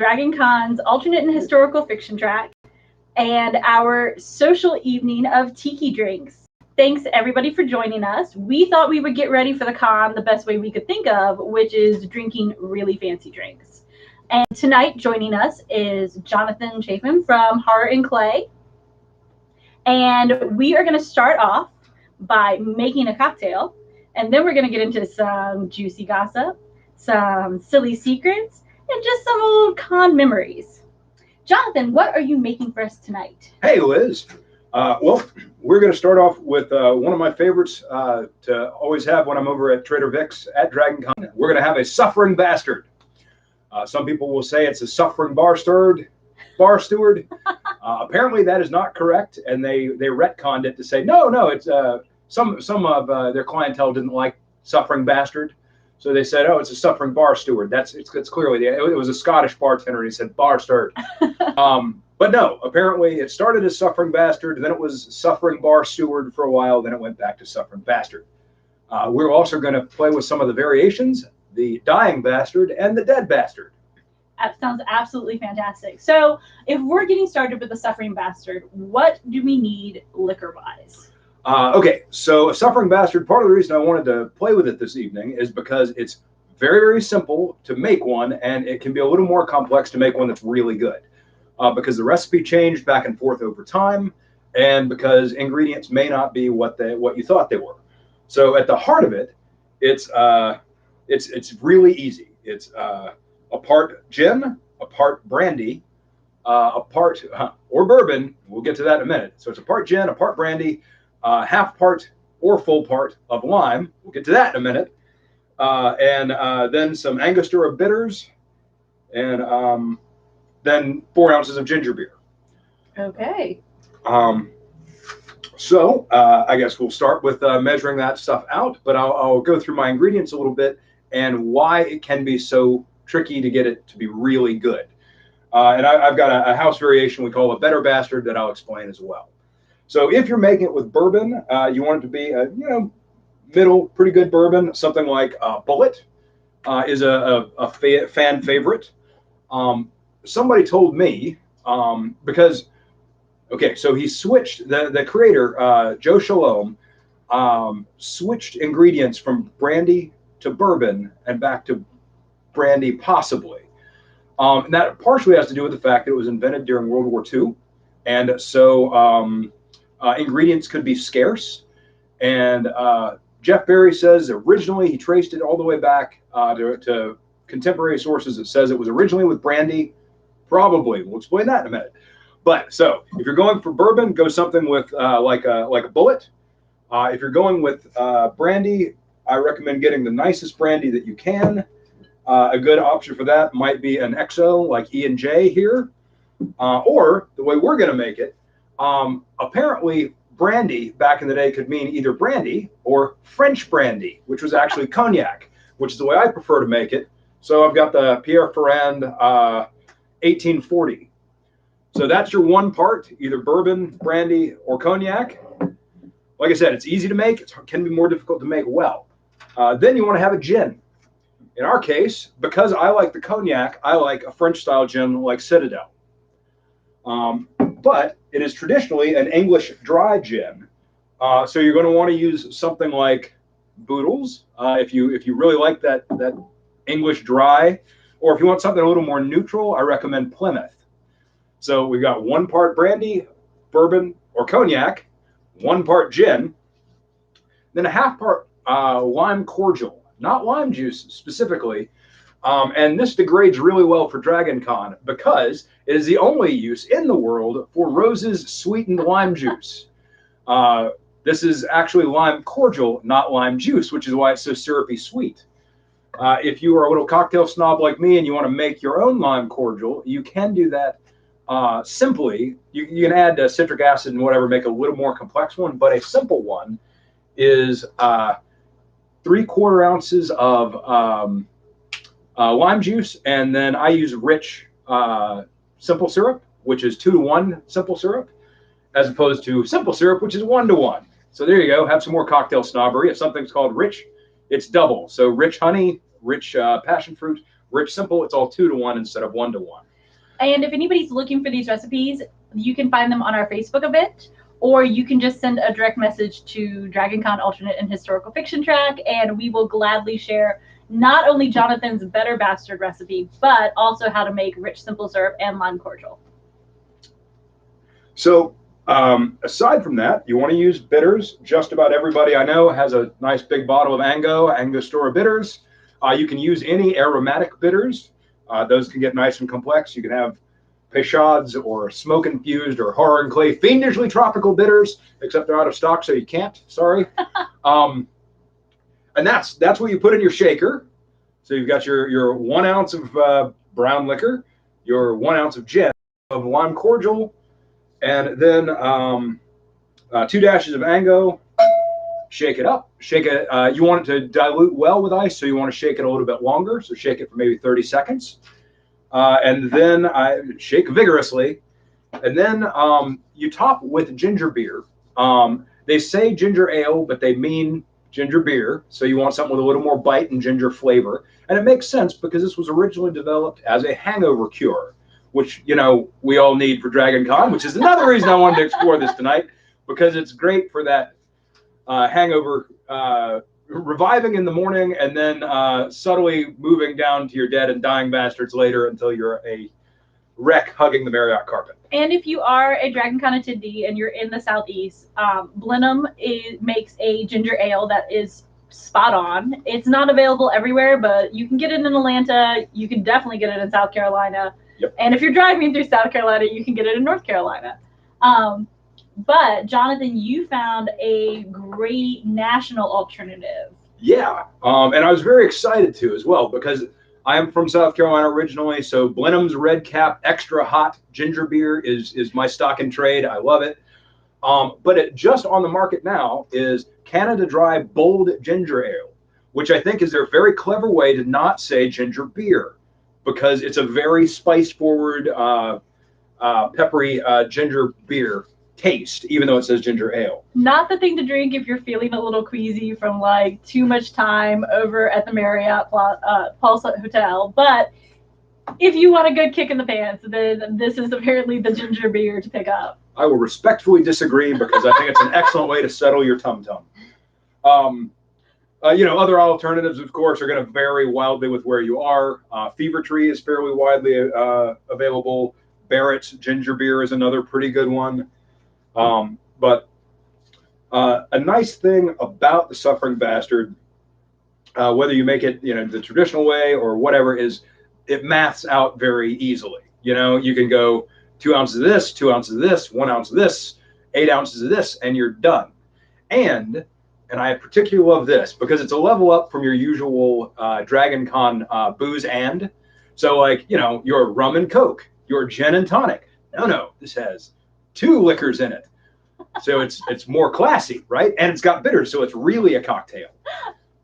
Dragon Con's alternate and historical fiction track, and our social evening of tiki drinks. Thanks everybody for joining us. We thought we would get ready for the con the best way we could think of, which is drinking really fancy drinks. And tonight joining us is Jonathan Chapin from Heart and Clay. And we are going to start off by making a cocktail, and then we're going to get into some juicy gossip, some silly secrets, and just some old con memories. Jonathan, what are you making for us tonight? Hey, Liz. Well, we're going to start off with one of my favorites to always have when I'm over at Trader Vic's at Dragon Con. We're going to have a suffering bastard. Some people will say it's a suffering bar steward. Apparently, that is not correct, and they retconned it to say no. It's some of their clientele didn't like suffering bastard, so they said, oh, it's a suffering bar steward. It's clearly it was a Scottish bartender, and he said bar steward. But no, apparently it started as suffering bastard, then it was suffering bar steward for a while, then it went back to suffering bastard. We're also going to play with some of the variations, the dying bastard and the dead bastard. That sounds absolutely fantastic. So if we're getting started with the suffering bastard, what do we need liquor-wise? Okay, so a suffering bastard, part of the reason I wanted to play with it this evening is because it's very, very simple to make one, and it can be a little more complex to make one that's really good. Because the recipe changed back and forth over time, and because ingredients may not be what you thought they were. So at the heart of it, it's really easy. It's a part gin, a part brandy, a part or bourbon. We'll get to that in a minute. So it's a part gin, a part brandy, half part or full part of lime. We'll get to that in a minute, and then some Angostura bitters, and then 4 ounces of ginger beer. Okay. So I guess we'll start with measuring that stuff out, but I'll go through my ingredients a little bit and why it can be so tricky to get it to be really good. And I've got a house variation we call a better bastard that I'll explain as well. So if you're making it with bourbon, you want it to be a middle, pretty good bourbon. Something like Bullet is a fan favorite. Somebody told me because so he switched the creator Joe Shalom switched ingredients from brandy to bourbon and back to brandy possibly, and that partially has to do with the fact that it was invented during World War II, and so ingredients could be scarce, and Jeff Berry says originally he traced it all the way back to contemporary sources that says it was originally with brandy. Probably. We'll explain that in a minute. But so if you're going for bourbon, go something with like a Bullet. If you're going with brandy, I recommend getting the nicest brandy that you can. A good option for that might be an XO like E&J here. Or the way we're going to make it, apparently brandy back in the day could mean either brandy or French brandy, which was actually cognac, which is the way I prefer to make it. So I've got the Pierre Ferrand 1840. So that's your one part, either bourbon, brandy, or cognac. Like I said, it's easy to make. It can be more difficult to make well. Then you want to have a gin. In our case, because I like the cognac, I like a French-style gin like Citadel. But it is traditionally an English dry gin. So you're going to want to use something like Boodles if you really like that English dry. Or if you want something a little more neutral, I recommend Plymouth. So we've got 1 part brandy, bourbon, or cognac, 1 part gin, then a half part lime cordial, not lime juice specifically. And this degrades really well for Dragon Con because it is the only use in the world for Rose's sweetened lime juice. This is actually lime cordial, not lime juice, which is why it's so syrupy sweet. If you are a little cocktail snob like me and you want to make your own lime cordial, you can do that simply. You can add citric acid and whatever, make a little more complex one, but a simple one is 3/4 ounces of lime juice, and then I use rich simple syrup, which is 2-to-1 simple syrup, as opposed to simple syrup, which is 1-to-1. So there you go. Have some more cocktail snobbery. If something's called rich, it's double. So rich honey, rich passion fruit, rich simple, it's all 2-to-1 instead of 1-to-1. And if anybody's looking for these recipes, you can find them on our Facebook event, or you can just send a direct message to DragonCon Alternate and Historical Fiction Track, and we will gladly share not only Jonathan's Better Bastard recipe, but also how to make rich simple syrup and lime cordial. So aside from that, you want to use bitters. Just about everybody I know has a nice big bottle of Angostura bitters. You can use any aromatic bitters. Those can get nice and complex. You can have Peychaud's or smoke infused or horror and clay fiendishly tropical bitters, except they're out of stock, so you can't. Sorry. And that's what you put in your shaker. So you've got your 1 ounce of brown liquor, your 1 ounce of gin, of lime cordial, and then 2 dashes of Ango. Shake it up. Shake it. You want it to dilute well with ice, so you want to shake it a little bit longer. So shake it for maybe 30 seconds. And then shake vigorously. And then you top with ginger beer. They say ginger ale, but they mean ginger beer. So you want something with a little more bite and ginger flavor. And it makes sense because this was originally developed as a hangover cure, which, you know, we all need for DragonCon, which is another reason I wanted to explore this tonight, because it's great for that hangover reviving in the morning and then subtly moving down to your dead and dying bastards later until you're a wreck hugging the Marriott carpet. And if you are a DragonCon attendee and you're in the Southeast, Blenheim makes a ginger ale that is spot on. It's not available everywhere, but you can get it in Atlanta. You can definitely get it in South Carolina. Yep. And if you're driving through South Carolina, you can get it in North Carolina. But Jonathan, you found a great national alternative. Yeah, and I was very excited to as well, because I am from South Carolina originally. So Blenheim's Red Cap Extra Hot Ginger Beer is my stock in trade. I love it. But it just on the market now is Canada Dry Bold Ginger Ale, which I think is their very clever way to not say ginger beer, because it's a very spice forward, peppery ginger beer taste, even though it says ginger ale. Not the thing to drink if you're feeling a little queasy from like too much time over at the Marriott Pulse Hotel, but if you want a good kick in the pants, then this is apparently the ginger beer to pick up. I will respectfully disagree, because I think it's an excellent way to settle your tum-tum. You know, other alternatives, of course, are going to vary wildly with where you are. Fever Tree is fairly widely available. Barrett's ginger beer is another pretty good one. But a nice thing about the Suffering Bastard, whether you make it, you know, the traditional way or whatever, is it maths out very easily. You know, you can go 2 ounces of this, 2 ounces of this, 1 ounce of this, 8 ounces of this, and you're done. And I particularly love this because it's a level up from your usual DragonCon booze. And so, like, you know, your rum and Coke, your gin and tonic. No, this has 2 liquors in it. So it's more classy, right? And it's got bitters, so it's really a cocktail.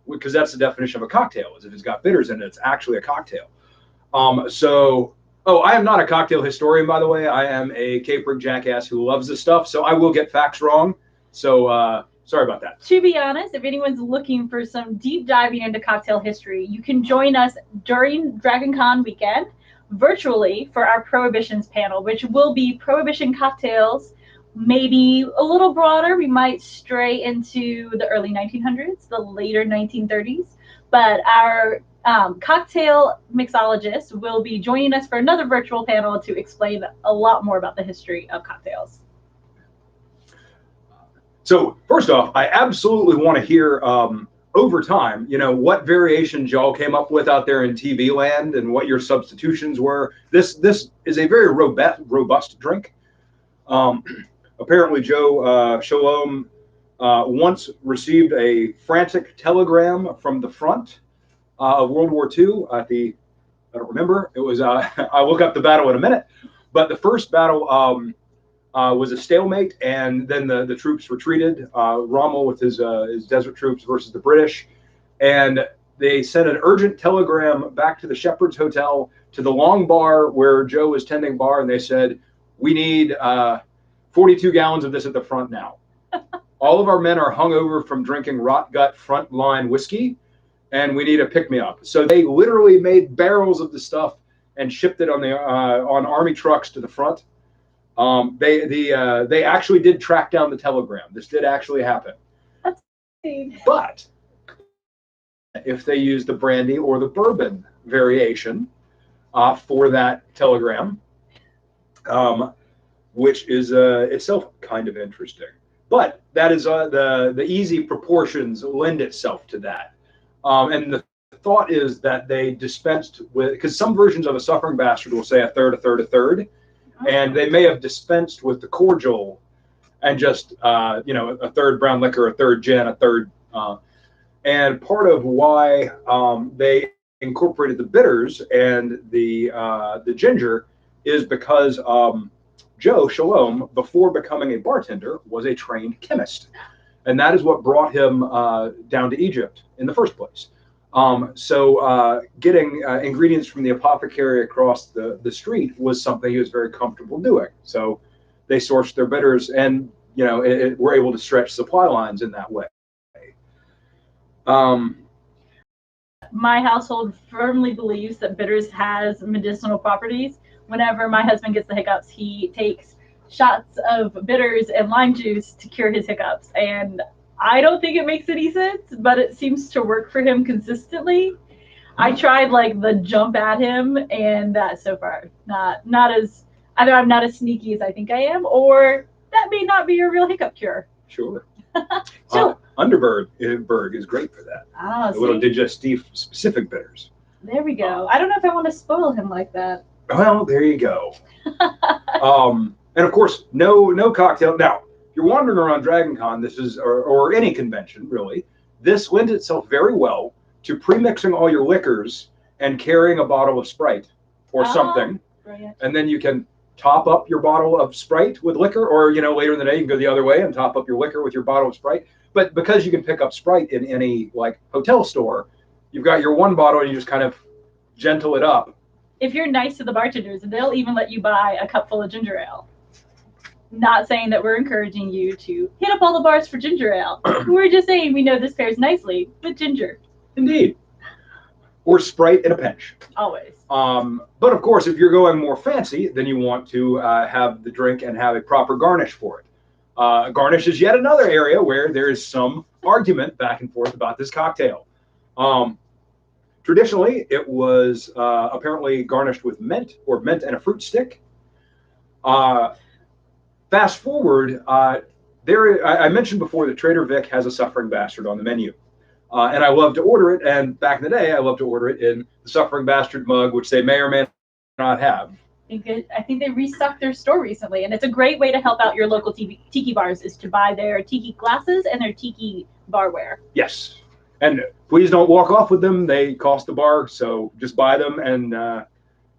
Because that's the definition of a cocktail, is if it's got bitters in it, it's actually a cocktail. I am not a cocktail historian, by the way. I am a capering jackass who loves this stuff, so I will get facts wrong. So sorry about that. To be honest, if anyone's looking for some deep diving into cocktail history, you can join us during DragonCon weekend virtually for our Prohibitions panel, which will be Prohibition cocktails, maybe a little broader. We might stray into the early 1900s, the later 1930s, but our cocktail mixologist will be joining us for another virtual panel to explain a lot more about the history of cocktails. So first off, I absolutely want to hear over time, you know, what variations y'all came up with out there in TV land and what your substitutions were. This is a very robust drink. Apparently, Joe Shalom once received a frantic telegram from the front of World War II at the, I don't remember, it was, I'll look up the battle in a minute, but the first battle was a stalemate, and then the troops retreated, Rommel with his desert troops versus the British, and they sent an urgent telegram back to the Shepherd's Hotel, to the long bar where Joe was tending bar, and they said, we need 42 gallons of this at the front now. All of our men are hungover from drinking rot gut frontline whiskey, and we need a pick-me-up. So they literally made barrels of the stuff and shipped it on Army trucks to the front. They actually did track down the telegram. This did actually happen. That's insane. But if they use the brandy or the bourbon variation for that telegram, which is itself kind of interesting. But that is the easy proportions lend itself to that. And the thought is that they dispensed with, because some versions of a Suffering Bastard will say a third, a third, a third, and they may have dispensed with the cordial and just a third brown liquor, a third gin, a third. And part of why they incorporated the bitters and the ginger is because Joe Shalom, before becoming a bartender, was a trained chemist. And that is what brought him down to Egypt in the first place. So getting ingredients from the apothecary across the street was something he was very comfortable doing. So they sourced their bitters and, were able to stretch supply lines in that way. My household firmly believes that bitters has medicinal properties. Whenever my husband gets the hiccups, he takes shots of bitters and lime juice to cure his hiccups. And I don't think it makes any sense, but it seems to work for him consistently. I tried the jump at him, and that so far not as, either I'm not as sneaky as I think I am, or that may not be a real hiccup cure. Sure. Underberg is great for that. Oh, a little digestive specific bitters. There we go. I don't know if I want to spoil him like that. Well, there you go. And of course, no cocktail. Now, if you're wandering around Dragon Con, this is, or any convention really, this lends itself very well to pre-mixing all your liquors and carrying a bottle of Sprite or something. Brilliant. And then you can top up your bottle of Sprite with liquor, or later in the day you can go the other way and top up your liquor with your bottle of Sprite. But because you can pick up Sprite in any hotel store, you've got your one bottle and you just kind of gentle it up. If you're nice to the bartenders, they'll even let you buy a cup full of ginger ale. Not saying that we're encouraging you to hit up all the bars for ginger ale. We're just saying we know this pairs nicely with ginger. Indeed. Or Sprite in a pinch. Always. But of course, if you're going more fancy, then you want to have the drink and have a proper garnish for it. Garnish is yet another area where there is some argument back and forth about this cocktail. Traditionally, it was apparently garnished with mint or mint and a fruit stick. Fast forward, I mentioned before that Trader Vic has a Suffering Bastard on the menu. And I love to order it. And back in the day, I loved to order it in the Suffering Bastard mug, which they may or may not have. I think they restocked their store recently, and it's a great way to help out your local tiki bars is to buy their tiki glasses and their tiki barware. Yes. And please don't walk off with them. They cost the bar, so just buy them, and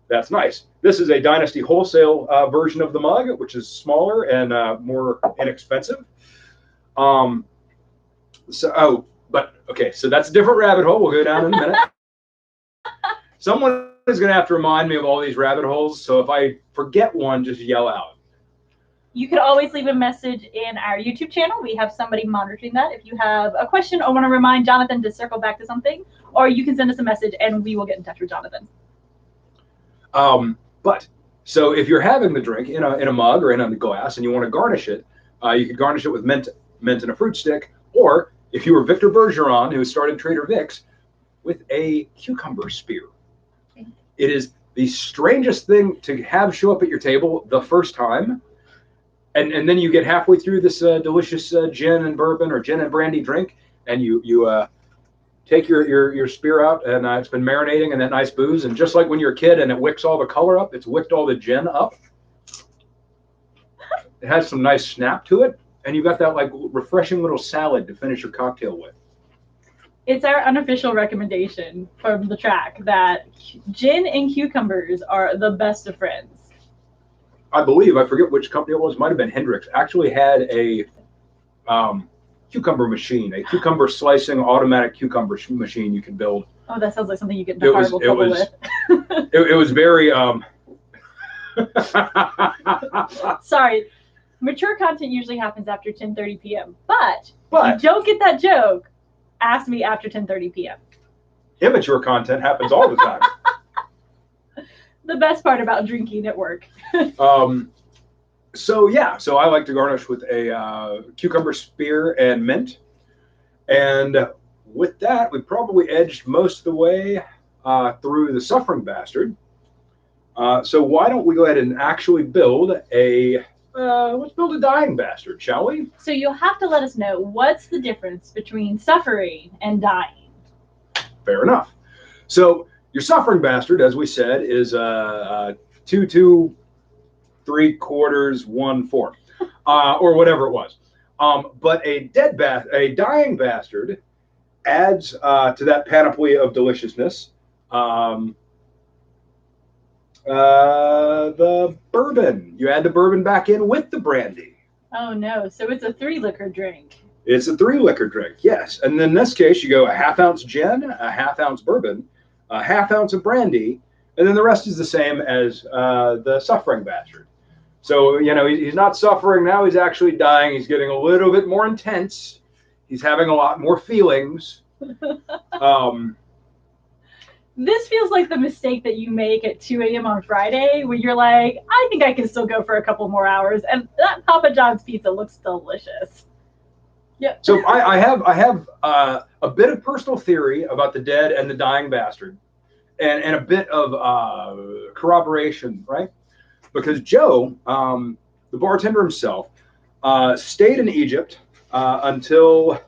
that's nice. This is a Dynasty wholesale version of the mug, which is smaller and more inexpensive. So that's a different rabbit hole. We'll go down in a minute. Someone is going to have to remind me of all these rabbit holes, so if I forget one, just yell out. You could always leave a message in our YouTube channel. We have somebody monitoring that. If you have a question or want to remind Jonathan to circle back to something, or you can send us a message and we will get in touch with Jonathan. So if you're having the drink in a mug or in a glass and you want to garnish it, you could garnish it with mint and a fruit stick, or if you were Victor Bergeron, who started Trader Vic's, with a cucumber spear. It is the strangest thing to have show up at your table the first time, and then you get halfway through this delicious gin and bourbon or gin and brandy drink, and you take your spear out, and it's been marinating in that nice booze, and just like when you're a kid and it wicks all the color up, it's wicked all the gin up. It has some nice snap to it, and you've got that refreshing little salad to finish your cocktail with. It's our unofficial recommendation from the track that gin and cucumbers are the best of friends. I believe, I forget which company it was, might have been Hendrix, actually had a cucumber machine, a cucumber slicing automatic cucumber machine you can build. Oh, that sounds like something you get into horrible trouble with. It was very... Sorry. Mature content usually happens after 10:30 p.m. But if you don't get that joke, ask me after 10:30 p.m. Immature content happens all the time. The best part about drinking at work. So I like to garnish with a cucumber spear and mint. And with that, we probably edged most of the way through the Suffering Bastard. So why don't we go ahead and actually build let's build a Dying Bastard, shall we? So you'll have to let us know what's the difference between suffering and dying. Fair enough. So your Suffering Bastard, as we said, is 2 3/4 1/4, or whatever it was. But a dying bastard adds to that panoply of deliciousness the bourbon. You add the bourbon back in with the brandy. Oh no! So it's a 3-liquor drink. It's a 3-liquor drink, yes. And in this case, you go a 1/2 ounce gin, a 1/2 ounce bourbon, a 1/2 ounce of brandy, and then the rest is the same as the Suffering Bastard. So, he's not suffering now, he's actually dying. He's getting a little bit more intense. He's having a lot more feelings. This feels like the mistake that you make at 2 a.m. on Friday, where you're like, I think I can still go for a couple more hours, and that Papa John's pizza looks delicious. Yeah. So I have a bit of personal theory about the dead and the dying bastard, and a bit of corroboration, right? Because Joe, the bartender himself, stayed in Egypt until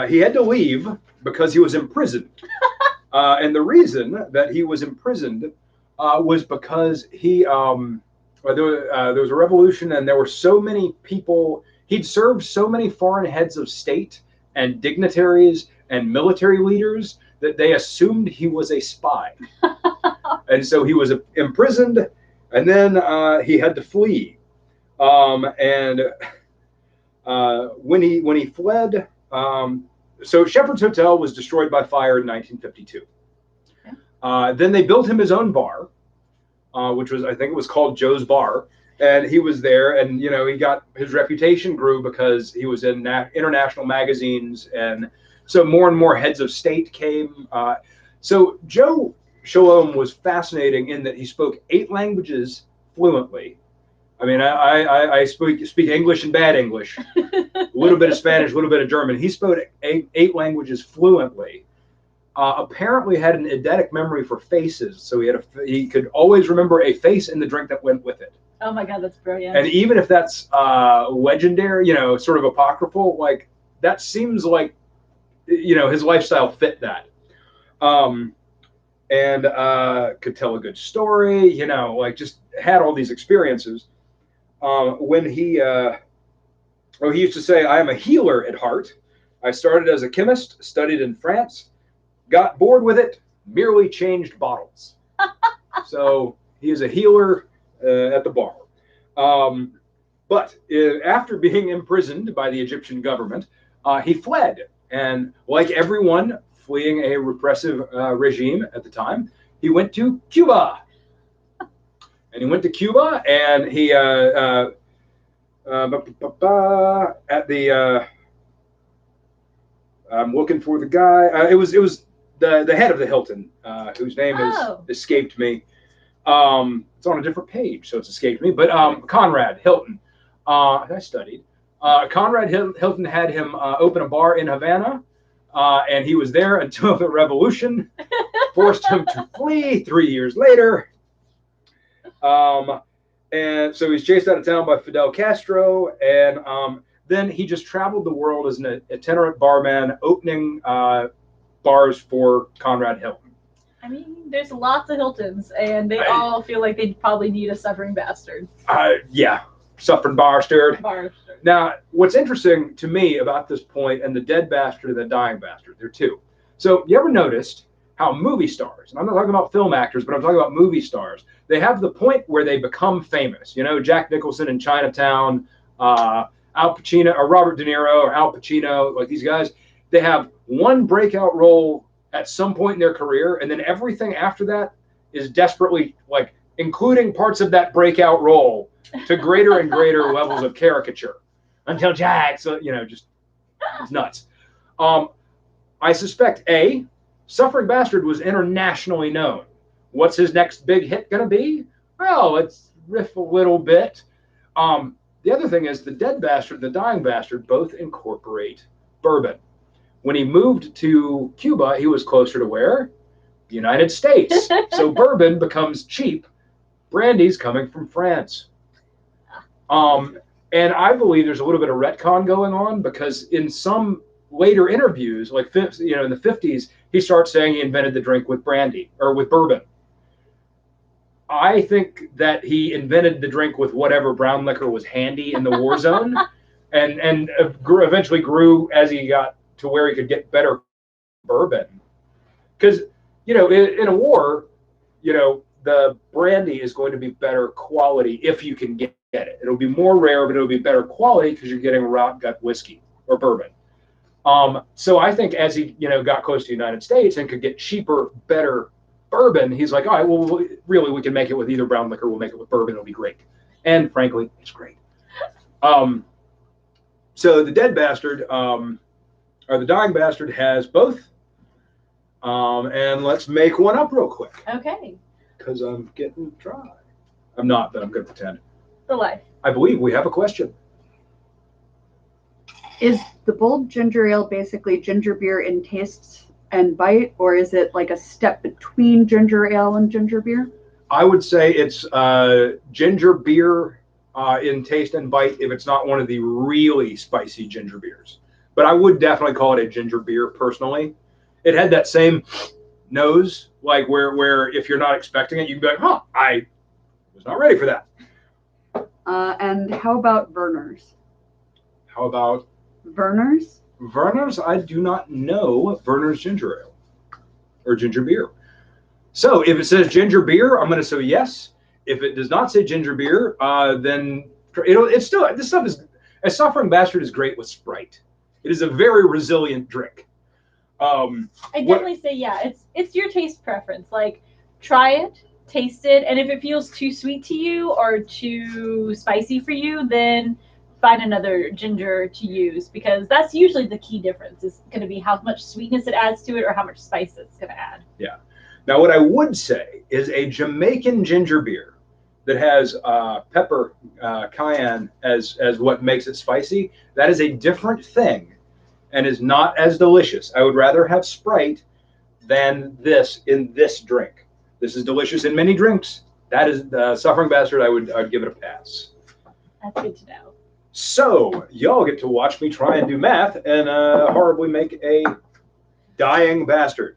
he had to leave because he was imprisoned. And the reason that he was imprisoned was because there was a revolution, and there were so many people. He'd served so many foreign heads of state and dignitaries and military leaders that they assumed he was a spy. And so he was imprisoned, and then he had to flee. And when he fled, so Shepherd's Hotel was destroyed by fire in 1952. Okay. Then they built him his own bar, which was, I think it was called Joe's Bar. And he was there, and his reputation grew because he was in international magazines, and so more and more heads of state came. So Joe Shalom was fascinating in that he spoke 8 languages fluently. I mean, I speak English and bad English, a little bit of Spanish, a little bit of German. He spoke 8 languages fluently. Apparently had an eidetic memory for faces, so he could always remember a face in the drink that went with it. Oh my God, that's brilliant. And even if that's legendary, sort of apocryphal, like that seems like, his lifestyle fit that. And could tell a good story, just had all these experiences. When he used to say, I am a healer at heart. I started as a chemist, studied in France, got bored with it, merely changed bottles. So he is a healer at the bar. But after being imprisoned by the Egyptian government, he fled. And like everyone fleeing a repressive regime at the time, he went to Cuba. And he went to Cuba, and he at the I'm looking for the guy. It was the head of the Hilton, whose name has escaped me. It's on a different page, so it's escaped me. But Conrad Hilton, I studied. Conrad Hilton had him open a bar in Havana, and he was there until the revolution forced him to flee 3 years later. And so he's chased out of town by Fidel Castro, and then he just traveled the world as an itinerant barman, opening bars for Conrad Hilton. I mean, there's lots of Hiltons, and they all feel like they probably need a suffering bastard. Yeah, suffering bastard. Bastard. Now, what's interesting to me about this point and the dead bastard and the dying bastard, they're two. So you ever noticed how movie stars, and I'm not talking about film actors, but I'm talking about movie stars, they have the point where they become famous. Jack Nicholson in Chinatown, Al Pacino, or Robert De Niro, or Al Pacino, like these guys, they have one breakout role at some point in their career, and then everything after that is desperately, like, including parts of that breakout role to greater and greater levels of caricature until Jack, just it's nuts. I suspect Suffering Bastard was internationally known. What's his next big hit going to be? Well, let's riff a little bit. The other thing is the dead bastard, the dying bastard, both incorporate bourbon. When he moved to Cuba, he was closer to where? The United States. So bourbon becomes cheap. Brandy's coming from France. And I believe there's a little bit of retcon going on because in some later interviews, like in the 50s, he starts saying he invented the drink with brandy or with bourbon. I think that he invented the drink with whatever brown liquor was handy in the war zone, and eventually grew as he got to where he could get better bourbon. Because in a war, the brandy is going to be better quality if you can get it. It'll be more rare, but it'll be better quality because you're getting rot gut whiskey or bourbon. So I think as he got close to the United States and could get cheaper, better bourbon, he's like, all right, well, really, we can make it with either brown liquor. We'll make it with bourbon. It'll be great. And frankly, it's great. So the dead bastard, or the dying bastard, has both. And let's make one up real quick. Okay. Because I'm getting dry. I'm not, but I'm going to pretend. The life. I believe we have a question. Is the bold ginger ale basically ginger beer in taste and bite, or is it like a step between ginger ale and ginger beer? I would say it's ginger beer in taste and bite if it's not one of the really spicy ginger beers. But I would definitely call it a ginger beer personally. It had that same nose, like where if you're not expecting it, you'd be like, huh, I was not ready for that. And how about Vernors? How about Vernors? Vernors? I do not know Vernors ginger ale or ginger beer. So if it says ginger beer, I'm going to say yes. If it does not say ginger beer, then it's still, this stuff is, a Suffering Bastard is great with Sprite. It is a very resilient drink. I definitely say yeah. It's your taste preference. Like, try it, taste it, and if it feels too sweet to you or too spicy for you, then find another ginger to use, because that's usually the key difference. Is going to be how much sweetness it adds to it or how much spice it's going to add. Yeah. Now, what I would say is a Jamaican ginger beer that has pepper, cayenne as what makes it spicy. That is a different thing and is not as delicious. I would rather have Sprite than this in this drink. This is delicious in many drinks. That is the Suffering Bastard. I'd give it a pass. That's good to know. So y'all get to watch me try and do math and horribly make a dying bastard.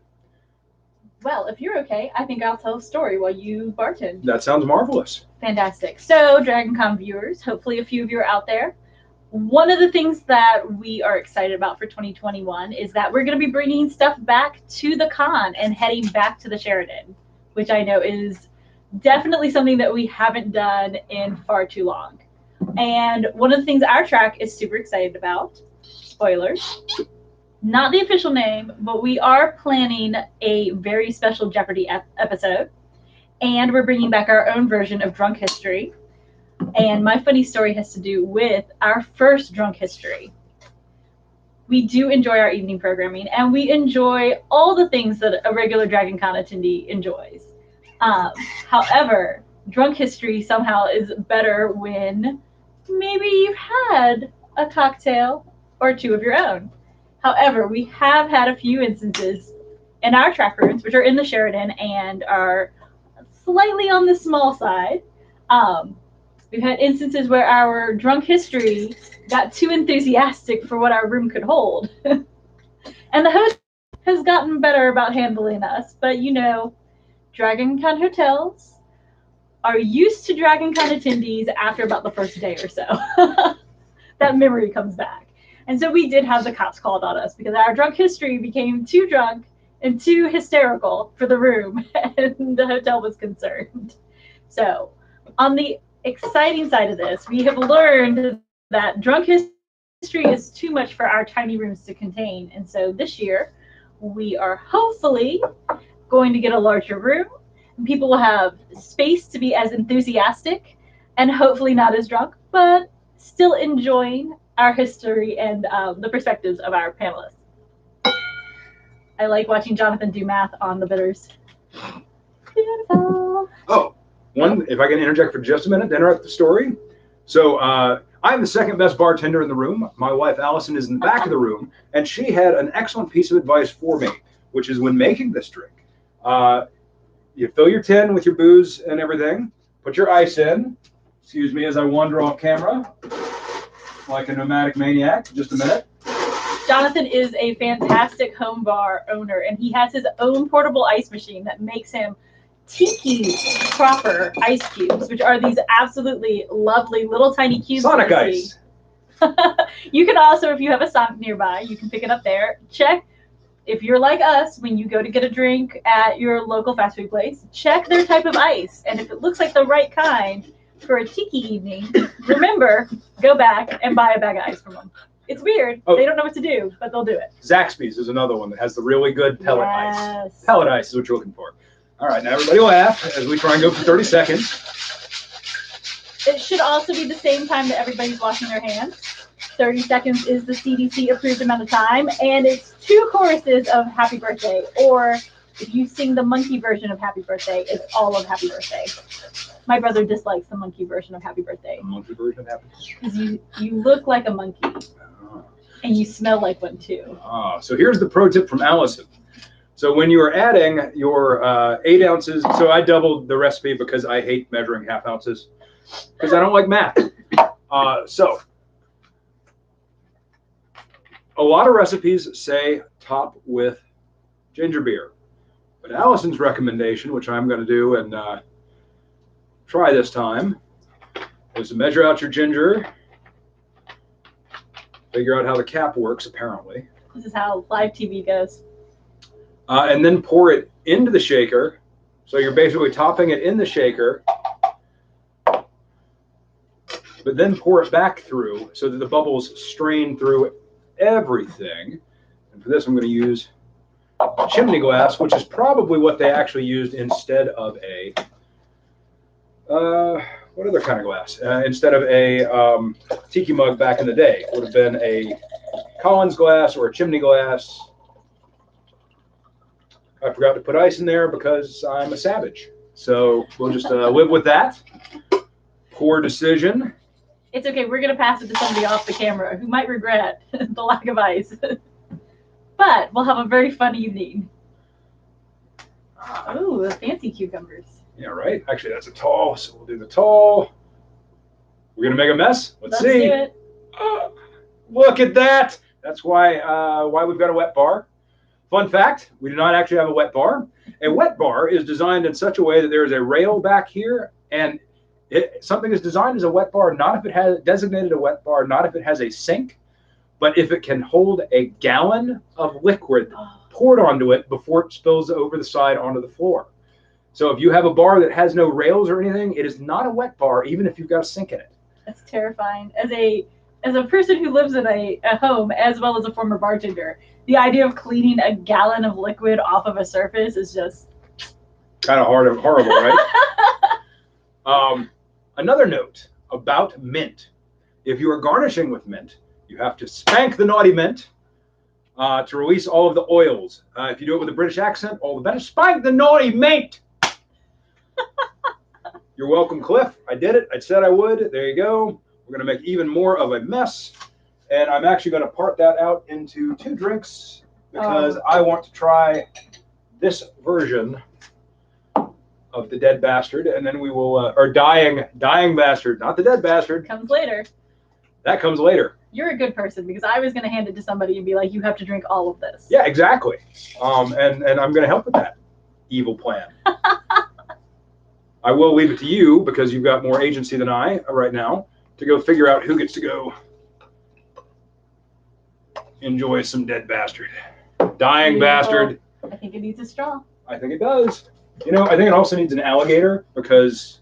Well, if you're okay, I think I'll tell a story while you bartend. That sounds marvelous. Fantastic. So, DragonCon viewers, hopefully a few of you are out there. One of the things that we are excited about for 2021 is that we're going to be bringing stuff back to the con and heading back to the Sheridan, which I know is definitely something that we haven't done in far too long. And one of the things our track is super excited about, spoilers, not the official name, but we are planning a very special Jeopardy episode. And we're bringing back our own version of Drunk History. And my funny story has to do with our first Drunk History. We do enjoy our evening programming, and we enjoy all the things that a regular DragonCon attendee enjoys. However, Drunk History somehow is better when maybe you've had a cocktail or two of your own. However, we have had a few instances in our track rooms, which are in the Sheridan and are slightly on the small side. We've had instances where our Drunk History got too enthusiastic for what our room could hold. And the host has gotten better about handling us, but DragonCon hotels are used to DragonCon attendees after about the first day or so. That memory comes back. And so we did have the cops called on us because our Drunk History became too drunk and too hysterical for the room, and the hotel was concerned. So on the exciting side of this, we have learned that Drunk History is too much for our tiny rooms to contain. And so this year, we are hopefully going to get a larger room. And people will have space to be as enthusiastic and hopefully not as drunk, but still enjoying our history and the perspectives of our panelists. I like watching Jonathan do math on the bitters. Beautiful. Oh, if I can interject for just a minute to interrupt the story. So I'm the second best bartender in the room. My wife, Allison, is in the back of the room, and she had an excellent piece of advice for me, which is when making this drink, you fill your tin with your booze and everything, put your ice in. Excuse me as I wander off camera like a nomadic maniac. Just a minute. Jonathan is a fantastic home bar owner, and he has his own portable ice machine that makes him tiki proper ice cubes, which are these absolutely lovely little tiny cubes. Sonic ice. You can also, if you have a Sonic nearby, you can pick it up there. Check, if you're like us, when you go to get a drink at your local fast food place, check their type of ice. And if it looks like the right kind for a tiki evening, remember, go back and buy a bag of ice from them. It's weird. Oh. They don't know what to do, but they'll do it. Zaxby's is another one that has the really good pellet ice. Pellet ice is what you're looking for. All right, now everybody laugh as we try and go for 30 seconds. It should also be the same time that everybody's washing their hands. 30 seconds is the CDC approved amount of time, and it's 2 choruses of Happy Birthday, or if you sing the monkey version of Happy Birthday, it's all of Happy Birthday. My brother dislikes the monkey version of Happy Birthday. The monkey version of Happy Birthday? Because you look like a monkey, and you smell like one too. So here's the pro tip from Allison. So when you are adding your 8 ounces, so I doubled the recipe because I hate measuring half ounces because I don't like math. So a lot of recipes say top with ginger beer, but Allison's recommendation, which I'm going to do and try this time, is to measure out your ginger, figure out how the cap works apparently. This is how live TV goes. And then pour it into the shaker. So you're basically topping it in the shaker, but then pour it back through so that the bubbles strain through everything. And for this, I'm going to use a chimney glass, which is probably what they actually used instead of a, what other kind of glass? Instead of a tiki mug back in the day. It would have been a Collins glass or a chimney glass. I forgot to put ice in there because I'm a savage. So we'll just live with that. Poor decision. It's okay. We're going to pass it to somebody off the camera who might regret the lack of ice. But we'll have a very fun evening. Oh, the fancy cucumbers. Yeah, right. Actually, that's a tall, so we'll do the tall. We're going to make a mess? Let's see. Do it. Look at that. That's why we've got a wet bar. Fun fact, we do not actually have a wet bar. A wet bar is designed in such a way that there is a rail back here, and something is designed as a wet bar, not if it has designated a wet bar, not if it has a sink, but if it can hold a gallon of liquid poured onto it before it spills over the side onto the floor. So if you have a bar that has no rails or anything, it is not a wet bar, even if you've got a sink in it. That's terrifying. As a person who lives in a home, as well as a former bartender, the idea of cleaning a gallon of liquid off of a surface is just kind of horrible, right? Another note about mint. If you are garnishing with mint, you have to spank the naughty mint to release all of the oils. If you do it with a British accent, all the better. Spank the naughty mint! You're welcome, Cliff. I did it. I said I would. There you go. We're going to make even more of a mess. And I'm actually going to part that out into 2 drinks because I want to try this version of the dead bastard, and then we will, or dying bastard, not the dead bastard. Comes later. That comes later. You're a good person because I was going to hand it to somebody and be like, you have to drink all of this. Yeah, exactly. And I'm going to help with that evil plan. I will leave it to you because you've got more agency than I right now to go figure out who gets to go enjoy some dead bastard. Dying bastard. I think it needs a straw. I think it does. You know, I think it also needs an alligator because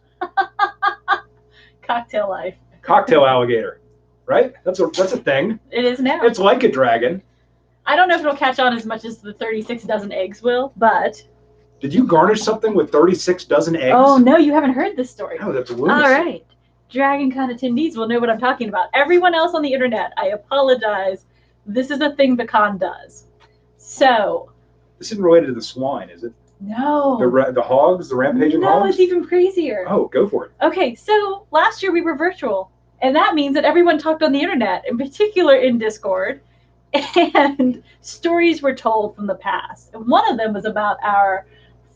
cocktail life. Cocktail alligator, right? That's a thing. It is now. It's like a dragon. I don't know if it'll catch on as much as the 36 dozen eggs will, but. Did you garnish something with 36 dozen eggs? Oh no, you haven't heard this story. No, that's lunacy. All right. Dragon Con attendees will know what I'm talking about. Everyone else on the internet, I apologize. This is a thing the con does. So. This isn't related to the swine, is it? No. The hogs, the rampaging hogs? No, it's even crazier. Oh, go for it. Okay, so last year we were virtual, and that means that everyone talked on the internet, in particular in Discord, and stories were told from the past. And one of them was about our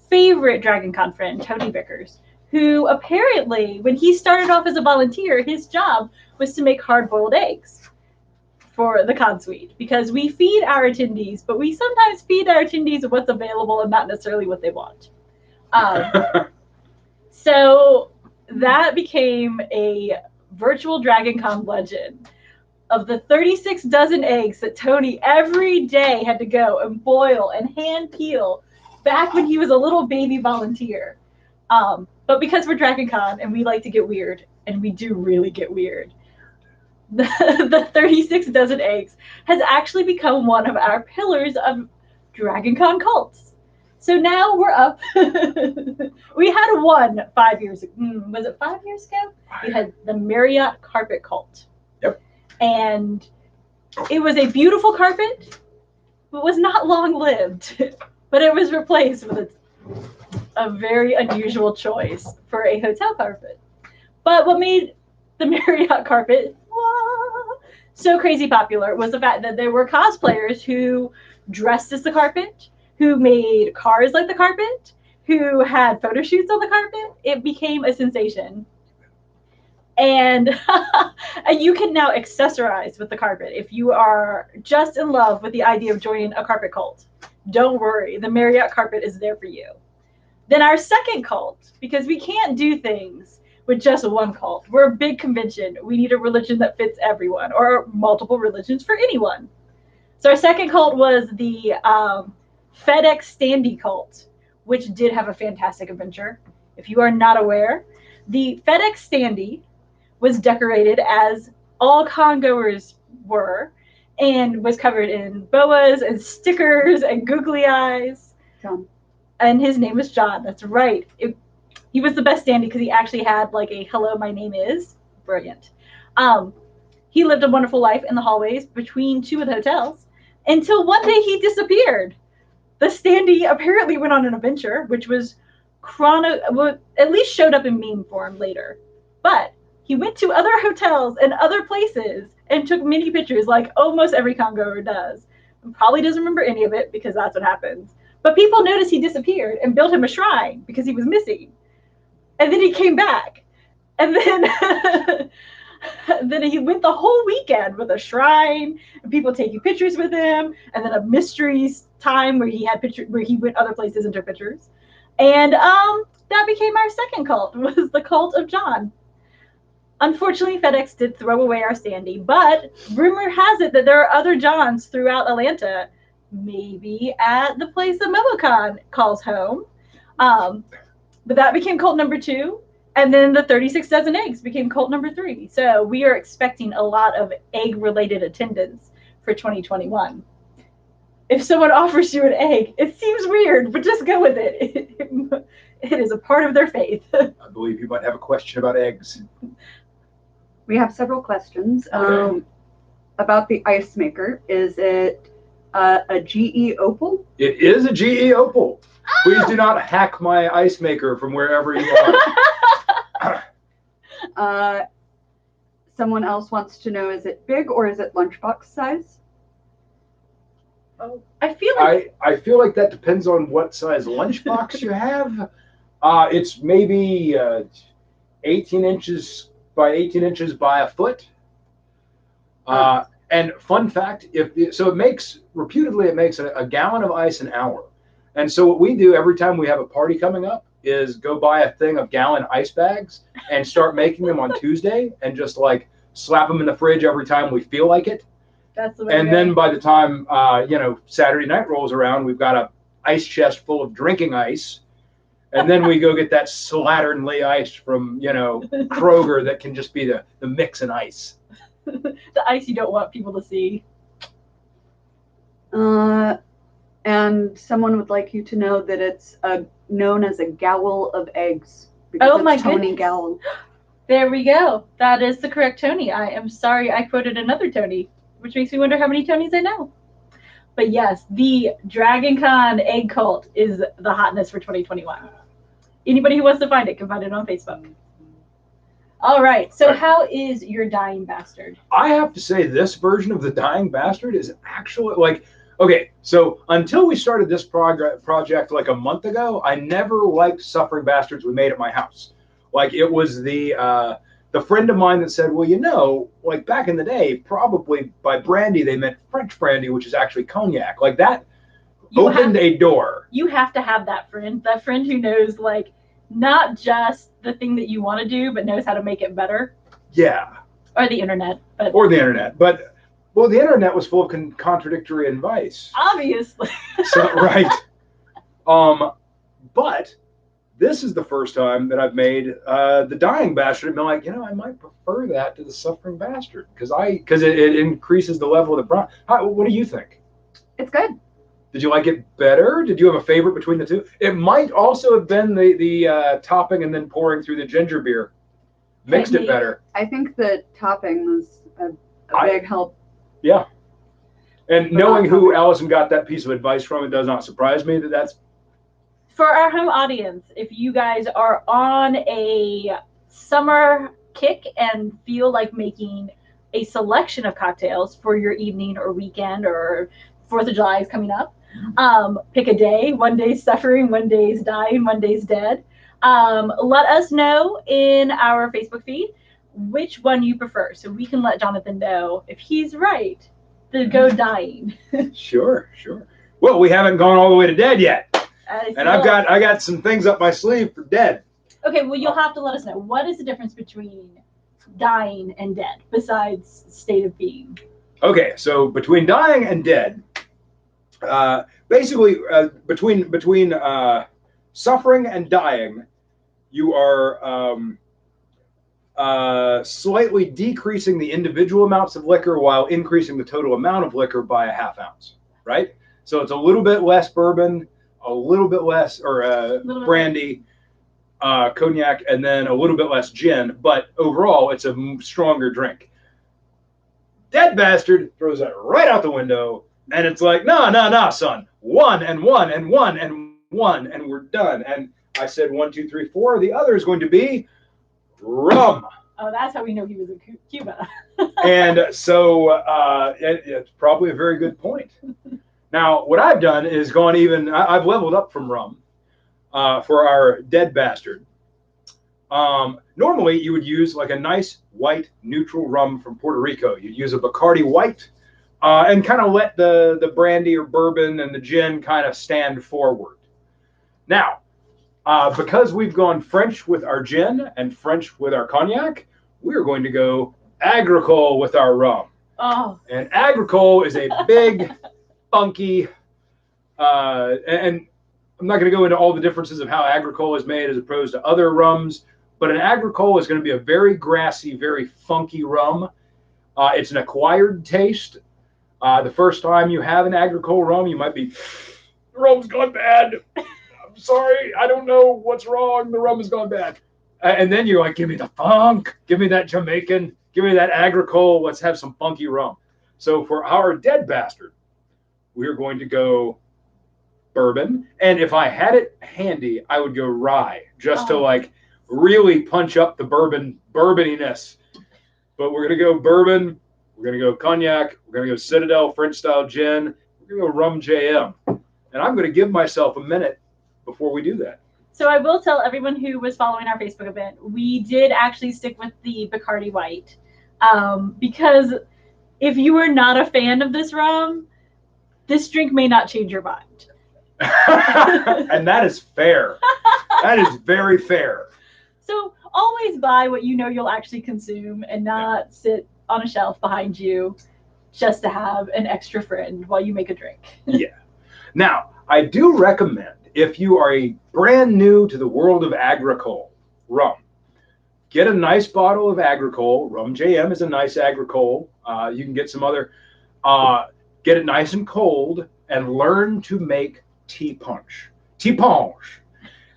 favorite Dragon Con friend, Tony Vickers, who apparently, when he started off as a volunteer, his job was to make hard-boiled eggs for the con suite, because we feed our attendees, but we sometimes feed our attendees what's available and not necessarily what they want. So that became a virtual Dragon Con legend of the 36 dozen eggs that Tony every day had to go and boil and hand peel back when he was a little baby volunteer. But because we're Dragon Con and we like to get weird, and we do really get weird, the 36 dozen eggs has actually become one of our pillars of Dragon Con cults. So now we're up. We had one 5 years ago. Was it 5 years ago? We had the Marriott carpet cult. Yep. And it was a beautiful carpet, but was not long lived. But it was replaced with a very unusual choice for a hotel carpet. But what made the Marriott carpet so crazy popular was the fact that there were cosplayers who dressed as the carpet, who made cars like the carpet, who had photo shoots on the carpet. It became a sensation. And you can now accessorize with the carpet if you are just in love with the idea of joining a carpet cult. Don't worry, the Marriott carpet is there for you. Then our second cult, because we can't do things with just one cult. We're a big convention. We need a religion that fits everyone, or multiple religions for anyone. So our second cult was the FedEx Standee cult, which did have a fantastic adventure. If you are not aware, the FedEx Standee was decorated as all congoers were, and was covered in boas and stickers and googly eyes. John. And his name was John. That's right. He was the best standee because he actually had like a "Hello, my name is." Brilliant. He lived a wonderful life in the hallways between two of the hotels until one day he disappeared. The standee apparently went on an adventure, which was at least showed up in meme form later. But he went to other hotels and other places and took many pictures, like almost every congoer does. And probably doesn't remember any of it because that's what happens. But people noticed he disappeared and built him a shrine because he was missing. And then he came back. And then then he went the whole weekend with a shrine and people taking pictures with him, and then a mysteries time where he went other places and took pictures. And that became our second cult, was the cult of John. Unfortunately, FedEx did throw away our standee, but rumor has it that there are other Johns throughout Atlanta, maybe at the place that MomoCon calls home. But that became cult number 2, and then the 36 dozen eggs became cult number 3. So we are expecting a lot of egg-related attendance for 2021. If someone offers you an egg, it seems weird, but just go with it. It is a part of their faith. I believe you might have a question about eggs. We have several questions Okay. about the ice maker. Is it a GE Opal? It is a GE Opal. Please do not hack my ice maker from wherever you are. Someone else wants to know, is it big or is it lunchbox size? Oh, I feel like that depends on what size lunchbox you have. It's maybe 18 inches by 18 inches by a foot. And fun fact, it makes a gallon of ice an hour. And so what we do every time we have a party coming up is go buy a thing of gallon ice bags and start making them on Tuesday and just like slap them in the fridge every time we feel like it. That's the way. And then by the time Saturday night rolls around, we've got a ice chest full of drinking ice. And then we go get that slatternly ice from, Kroger that can just be the mix and ice. The ice you don't want people to see. And someone would like you to know that it's known as a gowl of eggs. Because Oh my Tony goodness. Gowl. There we go. That is the correct Tony. I am sorry I quoted another Tony, which makes me wonder how many Tonys I know. But yes, the Dragon Con egg cult is the hotness for 2021. Anybody who wants to find it can find it on Facebook. All right. So how is your Dying Bastard? I have to say this version of the Dying Bastard is actually like, okay, so until we started this project like a month ago, I never liked Suffering Bastards we made at my house. Like it was the friend of mine that said, well, you know, like back in the day, probably by brandy, they meant French brandy, which is actually cognac. Like that opened a door. You have to have that friend who knows like not just the thing that you want to do, but knows how to make it better. Yeah. Or the internet. But well, the internet was full of contradictory advice. Obviously. So, right. But this is the first time that I've made the Dying Bastard and been like, you know, I might prefer that to the Suffering Bastard because it increases the level of the brown. What do you think? It's good. Did you like it better? Did you have a favorite between the two? It might also have been the topping and then pouring through the ginger beer. Mixed it better. I think the topping was a big help. Yeah. And knowing who Allison got that piece of advice from, it does not surprise me that that's... For our home audience, if you guys are on a summer kick and feel like making a selection of cocktails for your evening or weekend or 4th of July is coming up, pick a day. One day's suffering, one day's dying, one day's dead. Let us know in our Facebook feed which one you prefer so we can let Jonathan know if he's right to go dying. Sure. Well, we haven't gone all the way to dead yet. And I got some things up my sleeve for dead. Okay, well, you'll have to let us know. What is the difference between dying and dead besides state of being? Okay, so between dying and dead, basically between suffering and dying, you are slightly decreasing the individual amounts of liquor while increasing the total amount of liquor by a half ounce, right? So it's a little bit less bourbon, a little bit less brandy, cognac, and then a little bit less gin. But overall, it's a stronger drink. Dead Bastard throws that right out the window, and it's like, no, son. One, and we're done. And I said 1, 2, 3, 4. The other is going to be rum. Oh, that's how we know he was in Cuba. And so it's probably a very good point. Now, what I've done is I've leveled up from rum for our Dead Bastard. Normally, you would use like a nice white neutral rum from Puerto Rico. You'd use a Bacardi white and kind of let the brandy or bourbon and the gin kind of stand forward. Now, because we've gone French with our gin and French with our cognac, we're going to go agricole with our rum. Oh. And agricole is a big... funky, and I'm not going to go into all the differences of how agricole is made as opposed to other rums, but an agricole is going to be a very grassy, very funky rum. It's an acquired taste. The first time you have an agricole rum, you might be, the rum's gone bad. I'm sorry, I don't know what's wrong. The rum has gone bad. And then you're like, give me the funk, give me that Jamaican, give me that agricole. Let's have some funky rum. So for our Dead Bastard, we're going to go bourbon. And if I had it handy, I would go rye just to like really punch up the bourboniness. But we're going to go bourbon. We're going to go cognac. We're going to go Citadel French style gin. We're going to go rum JM. And I'm going to give myself a minute before we do that. So I will tell everyone who was following our Facebook event, we did actually stick with the Bacardi White because if you are not a fan of this rum, this drink may not change your mind. And that is fair. That is very fair. So always buy what you know you'll actually consume and not sit on a shelf behind you just to have an extra friend while you make a drink. Yeah. Now, I do recommend if you are brand new to the world of agricole rum, get a nice bottle of agricole. Rum JM is a nice agricole. You can get some other... get it nice and cold and learn to make tea punch. Tea punch.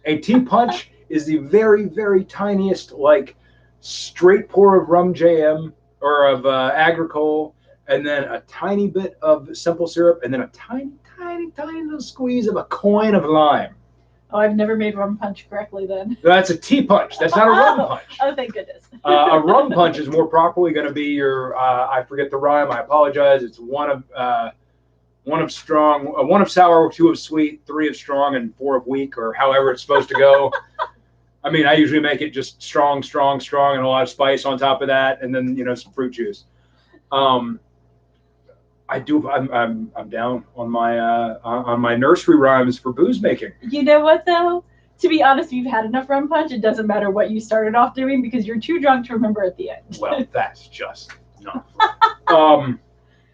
A tea punch is the very, very tiniest, like, straight pour of rum JM or of agricole and then a tiny bit of simple syrup, and then a tiny, tiny, tiny little squeeze of a coin of lime. Oh, I've never made rum punch correctly then. That's a tea punch. That's not a rum punch. Oh, thank goodness. A rum punch is more properly going to be your, I forget the rhyme, I apologize. It's one of strong, one of sour, two of sweet, three of strong, and four of weak, or however it's supposed to go. I mean, I usually make it just strong, strong, strong, and a lot of spice on top of that, and then some fruit juice. I'm down on my nursery rhymes for booze making. You know what though? To be honest, if you've had enough rum punch, it doesn't matter what you started off doing because you're too drunk to remember at the end. Well, that's just not.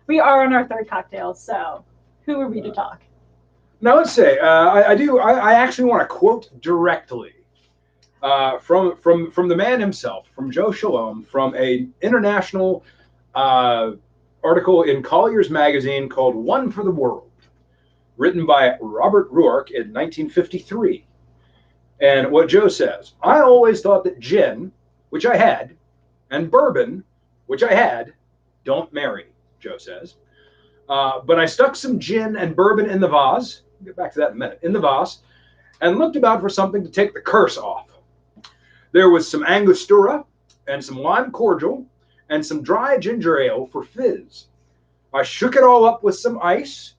We are on our third cocktail, so who are we to talk? Now let's say I actually want to quote directly from the man himself, from Joe Shalom, from an international article in Collier's magazine called "One for the World," written by Robert Rourke in 1953. And what Joe says: "I always thought that gin, which I had, and bourbon, which I had, don't marry," Joe says. "But I stuck some gin and bourbon in the vase," we'll get back to that in a minute, "in the vase, and looked about for something to take the curse off. There was some Angostura and some lime cordial and some dry ginger ale for fizz. I shook it all up with some ice."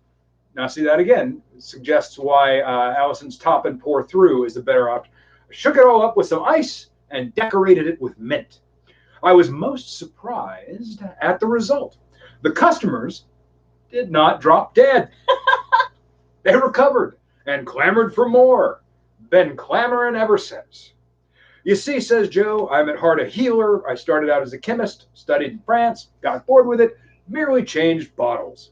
Now, see that again suggests why Allison's top and pour through is the better option. "I shook it all up with some ice and decorated it with mint. I was most surprised at the result. The customers did not drop dead. They recovered and clamored for more. Been clamoring ever since. You see," says Joe, "I'm at heart a healer. I started out as a chemist, studied in France, got bored with it, merely changed bottles."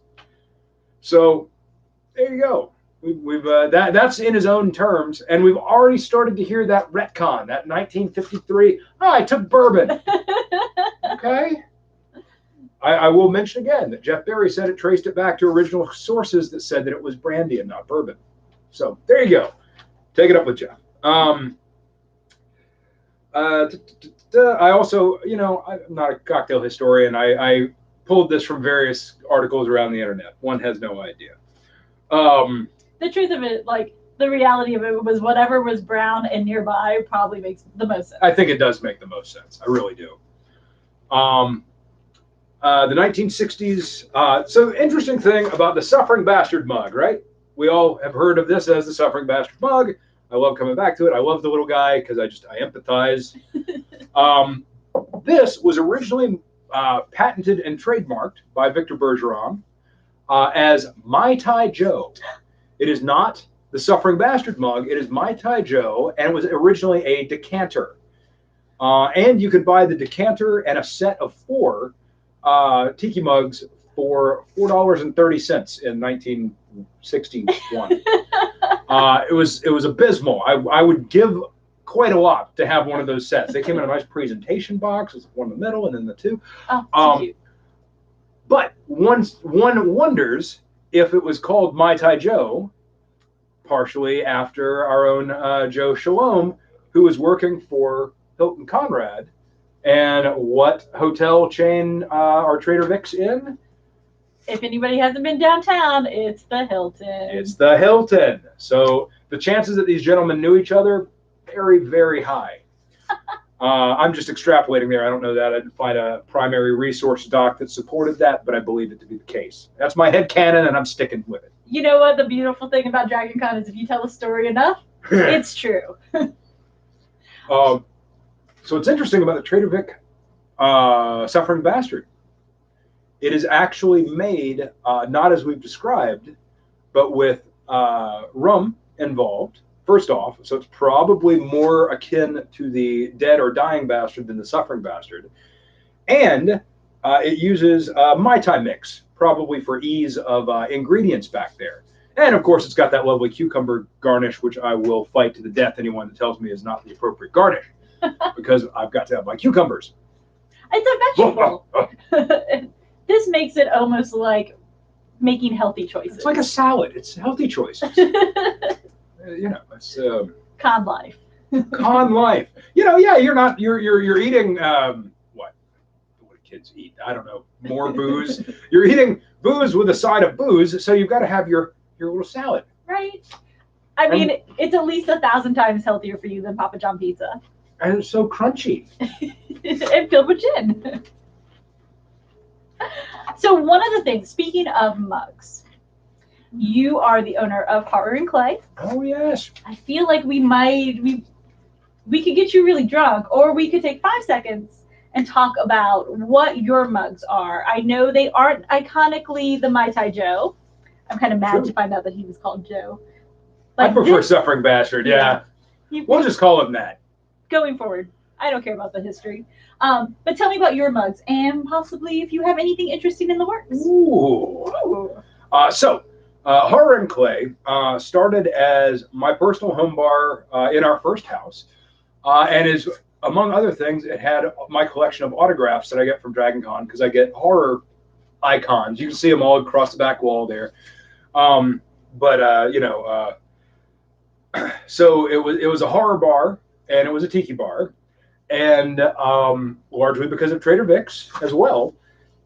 So there you go. We've that's in his own terms, and we've already started to hear that retcon, that 1953. "Oh, I took bourbon." Okay. I will mention again that Jeff Berry said it traced it back to original sources that said that it was brandy and not bourbon. So there you go. Take it up with Jeff. I also, I'm not a cocktail historian. I pulled this from various articles around the internet. One has no idea. The truth of it, like the reality of it, was whatever was brown and nearby probably makes the most sense. I think it does make the most sense. I really do. The 1960s. So interesting thing about the Suffering Bastard mug, right? We all have heard of this as the Suffering Bastard mug. I love coming back to it. I love the little guy because I empathize. This was originally patented and trademarked by Victor Bergeron as Mai Tai Joe. It is not the Suffering Bastard mug. It is Mai Tai Joe, and it was originally a decanter. And you could buy the decanter and a set of 4 tiki mugs for $4.30 in 1961. It was abysmal. I would give quite a lot to have one of those sets. They came in a nice presentation box. There's one in the middle and then the 2. Oh, cute. But one wonders if it was called Mai Tai Joe, partially after our own Joe Shalom, who was working for Hilton Conrad. And what hotel chain are Trader Vic's in? If anybody hasn't been downtown, it's the Hilton. It's the Hilton. So the chances that these gentlemen knew each other, very, very high. I'm just extrapolating there. I don't know that. I didn't find a primary resource doc that supported that, but I believe it to be the case. That's my headcanon, and I'm sticking with it. You know what? The beautiful thing about Dragon Con is if you tell a story enough, it's true. So what's interesting about the Trader Vic Suffering Bastard, it is actually made not as we've described, but with rum involved, first off. So it's probably more akin to the dead or dying bastard than the Suffering Bastard. And it uses Mai Tai mix, probably for ease of ingredients back there. And of course, it's got that lovely cucumber garnish, which I will fight to the death anyone that tells me is not the appropriate garnish, because I've got to have my cucumbers. It's a vegetable. This makes it almost like making healthy choices. It's like a salad. It's healthy choices. It's con life. Con life. Yeah, you're eating what would a kids eat? I don't know, more booze. You're eating booze with a side of booze, so you've got to have your little salad. Right. I mean, it's at least 1,000 times healthier for you than Papa John pizza. And it's so crunchy. And filled with gin. So one of the things, speaking of mugs, you are the owner of Horror and Clay. Oh, yes. I feel like we could get you really drunk, or we could take 5 seconds and talk about what your mugs are. I know they aren't iconically the Mai Tai Joe. I'm kind of mad to find out that he was called Joe. But I prefer Suffering Bastard, yeah. We'll just call him that. Going forward. I don't care about the history. But tell me about your mugs, and possibly if you have anything interesting in the works. Ooh. So, Horror and Clay started as my personal home bar in our first house. And is, among other things, it had my collection of autographs that I get from Dragon Con, because I get horror icons. You can see them all across the back wall there. So it was a horror bar, and it was a tiki bar, and largely because of Trader Vic's as well.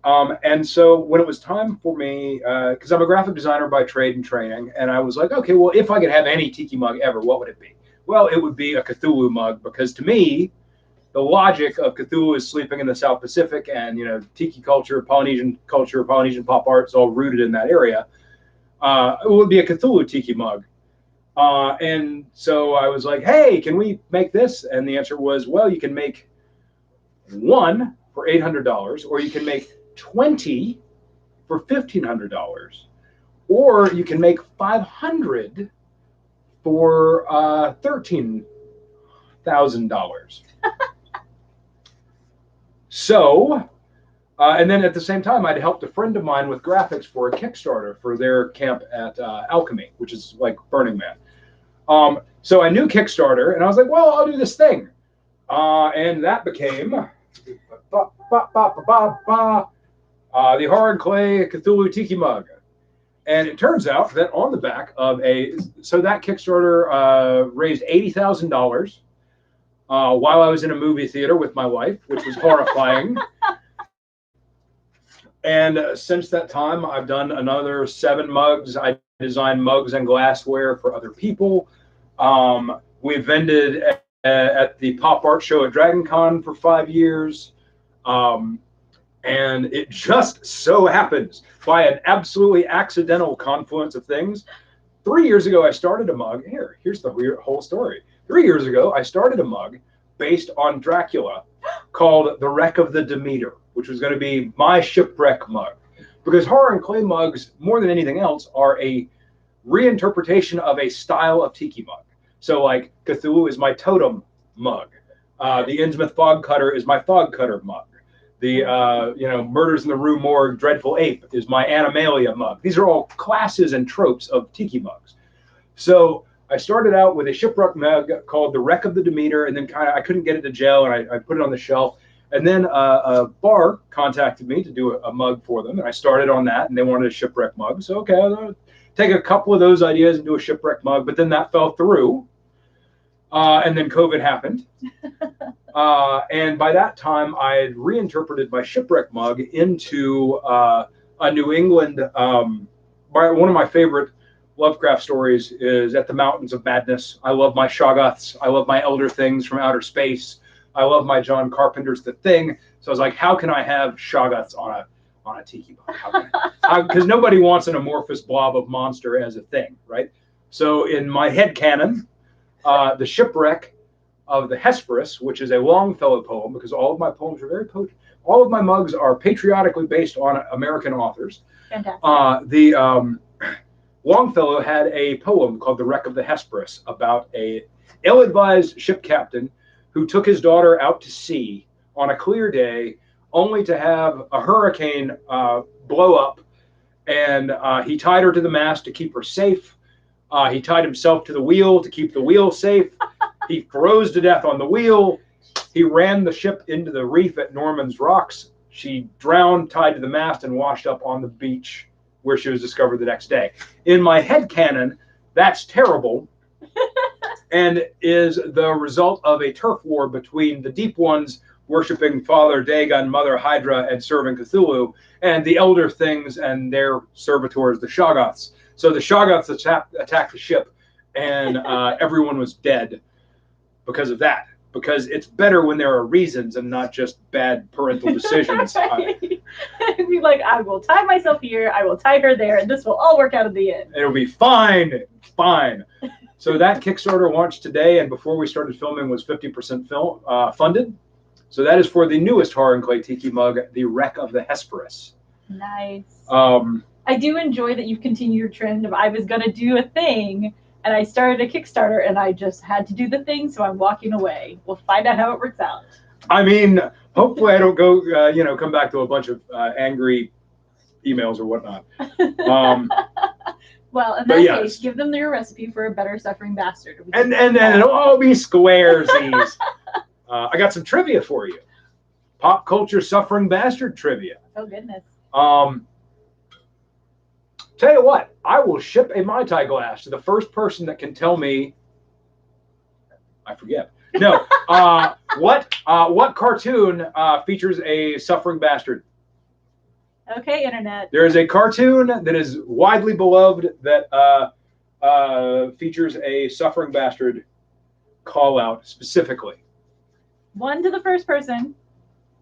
And so when it was time for me, because I'm a graphic designer by trade and training, and I was like, okay, well, if I could have any tiki mug ever, what would it be? Well, it would be a Cthulhu mug, because to me, the logic of Cthulhu is sleeping in the South Pacific, and tiki culture, Polynesian pop art is all rooted in that area. It would be a Cthulhu tiki mug. And so I was like, hey, can we make this? And the answer was, well, you can make one for $800, or you can make 20 for $1,500, or you can make 500 for $13,000. So, and then at the same time, I'd helped a friend of mine with graphics for a Kickstarter for their camp at Alchemy, which is like Burning Man. So I knew Kickstarter, and I was like, well, I'll do this thing. And that became the Horror and Clay Cthulhu Tiki Mug. And it turns out that on the back of that Kickstarter raised $80,000 while I was in a movie theater with my wife, which was horrifying. And since that time, I've done another 7 mugs. I designed mugs and glassware for other people. We vended at the pop art show at Dragon Con for 5 years. And it just so happens, by an absolutely accidental confluence of things, 3 years ago, I started a mug. Here's the whole story. 3 years ago, I started a mug based on Dracula called The Wreck of the Demeter, which was going to be my shipwreck mug. Because Horror and Clay mugs, more than anything else, are a reinterpretation of a style of tiki mug. So like Cthulhu is my totem mug. The Innsmouth Fog Cutter is my fog cutter mug. The Murders in the Rue Morgue Dreadful Ape is my Animalia mug. These are all classes and tropes of tiki mugs. So I started out with a shipwreck mug called The Wreck of the Demeter, and then I couldn't get it to gel, and I put it on the shelf. And then a bar contacted me to do a mug for them, and I started on that, and they wanted a shipwreck mug. So, okay, I'll take a couple of those ideas and do a shipwreck mug, but then that fell through. And then COVID happened. And by that time, I had reinterpreted my shipwreck mug into a New England. One of my favorite Lovecraft stories is At the Mountains of Madness. I love my Shoggoths. I love my Elder Things from outer space. I love my John Carpenter's The Thing. So I was like, how can I have Shoggoths on a tiki mug? Because nobody wants an amorphous blob of monster as a thing, right? So in my head canon, the shipwreck of the Hesperus, which is a Longfellow poem, because all of my poems are very potent. All of my mugs are patriotically based on American authors. Fantastic. Longfellow had a poem called The Wreck of the Hesperus about a ill-advised ship captain who took his daughter out to sea on a clear day, only to have a hurricane blow up, and he tied her to the mast to keep her safe. He tied himself to the wheel to keep the wheel safe. He froze to death on the wheel. He ran the ship into the reef at Norman's Rocks. She drowned, tied to the mast, and washed up on the beach where she was discovered the next day. In my headcanon, that's terrible and is the result of a turf war between the deep ones worshiping Father Dagon, Mother Hydra, and serving Cthulhu, and the Elder Things and their servitors, the Shoggoths. So the Shoggoths attacked the ship, and everyone was dead because of that. Because it's better when there are reasons and not just bad parental decisions. Be like, I will tie myself here, I will tie her there, and this will all work out in the end. It'll be fine, fine. So that Kickstarter launched today, and before we started filming was 50% funded. So that is for the newest Horror and Clay Tiki mug, the Wreck of the Hesperus. Nice. I do enjoy that you've continued your trend of I was going to do a thing, and I started a Kickstarter, and I just had to do the thing, so I'm walking away. We'll find out how it works out. I mean, hopefully I don't go, come back to a bunch of angry emails or whatnot. Well, in that case, give them their recipe for a better suffering bastard. And it'll all be squaresies. I got some trivia for you. Pop culture suffering bastard trivia. Oh, goodness. Tell you what, I will ship a Mai Tai glass to the first person that can tell me. I forget. No. What cartoon features a suffering bastard? Okay, internet. There is a cartoon that is widely beloved that features a suffering bastard call out specifically. One to the first person.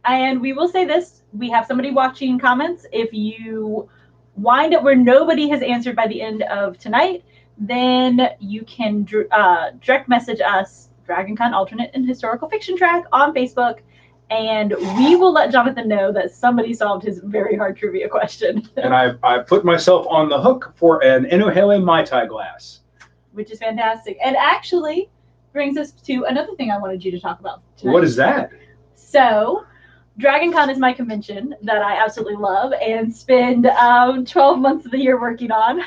And we will say this. We have somebody watching comments. If you wind up where nobody has answered by the end of tonight, then you can direct message us, DragonCon Alternate and Historical Fiction Track on Facebook, and we will let Jonathan know that somebody solved his very hard trivia question. And I put myself on the hook for an Inuhele Mai Tai glass. Which is fantastic. And actually brings us to another thing I wanted you to talk about tonight. What is that? So, DragonCon is my convention that I absolutely love and spend 12 months of the year working on.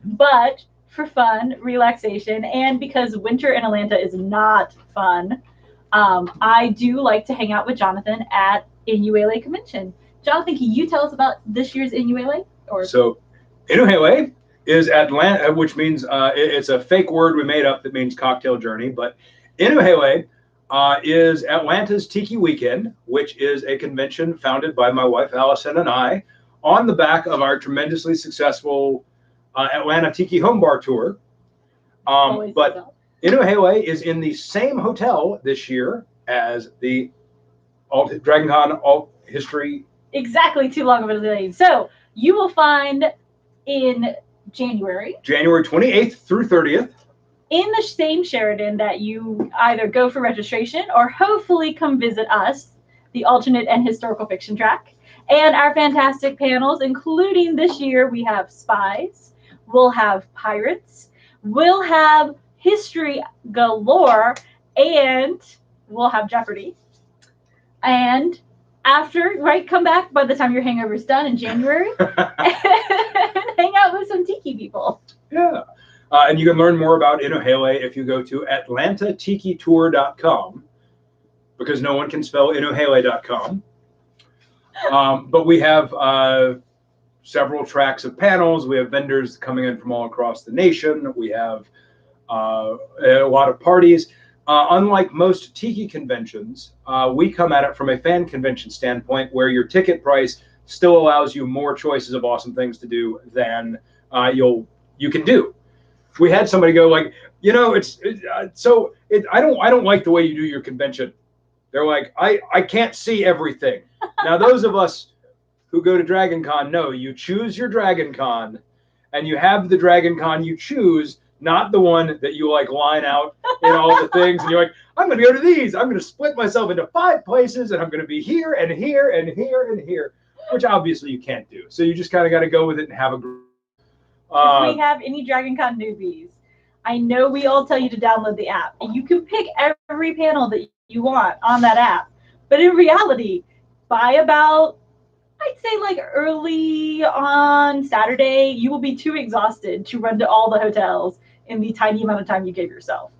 But for fun, relaxation, and because winter in Atlanta is not fun, I do like to hang out with Jonathan at Inuele Convention. Jonathan, can you tell us about this year's Inuele? So, Inuhele is Atlanta, which means it's a fake word we made up that means cocktail journey, but Inuhele is Atlanta's Tiki Weekend, which is a convention founded by my wife Allison and I on the back of our tremendously successful Atlanta Tiki Home Bar Tour. But Inuhele is in the same hotel this year as the DragonCon Alt History. Exactly, too long of a delay. So you will find in January 28th through 30th. In the same Sheraton that you either go for registration or hopefully come visit us, the Alternate and Historical Fiction Track, and our fantastic panels, including this year we have spies, we'll have pirates, we'll have history galore, and we'll have Jeopardy. And after, come back by the time your hangover is done in January and hang out with some tiki people. Yeah. And you can learn more about Inuhele if you go to atlantatikitour.com, because no one can spell inuhele.com. But we have several tracks of panels. We have vendors coming in from all across the nation. We have a lot of parties. Unlike most tiki conventions, we come at it from a fan convention standpoint, where your ticket price still allows you more choices of awesome things to do than you can do. We had somebody go like, I don't like the way you do your convention. They're like, I can't see everything. Now, those of us who go to DragonCon know you choose your DragonCon, and you have the DragonCon you choose, not the one that you line out in all the things, and you're like, I'm going to go to these. I'm going to split myself into 5 places, and I'm going to be here and here and here and here, which obviously you can't do. So you just kind of got to go with it and have a group. If we have any DragonCon newbies, I know we all tell you to download the app, and you can pick every panel that you want on that app. But in reality, by about, I'd say early on Saturday, you will be too exhausted to run to all the hotels in the tiny amount of time you gave yourself.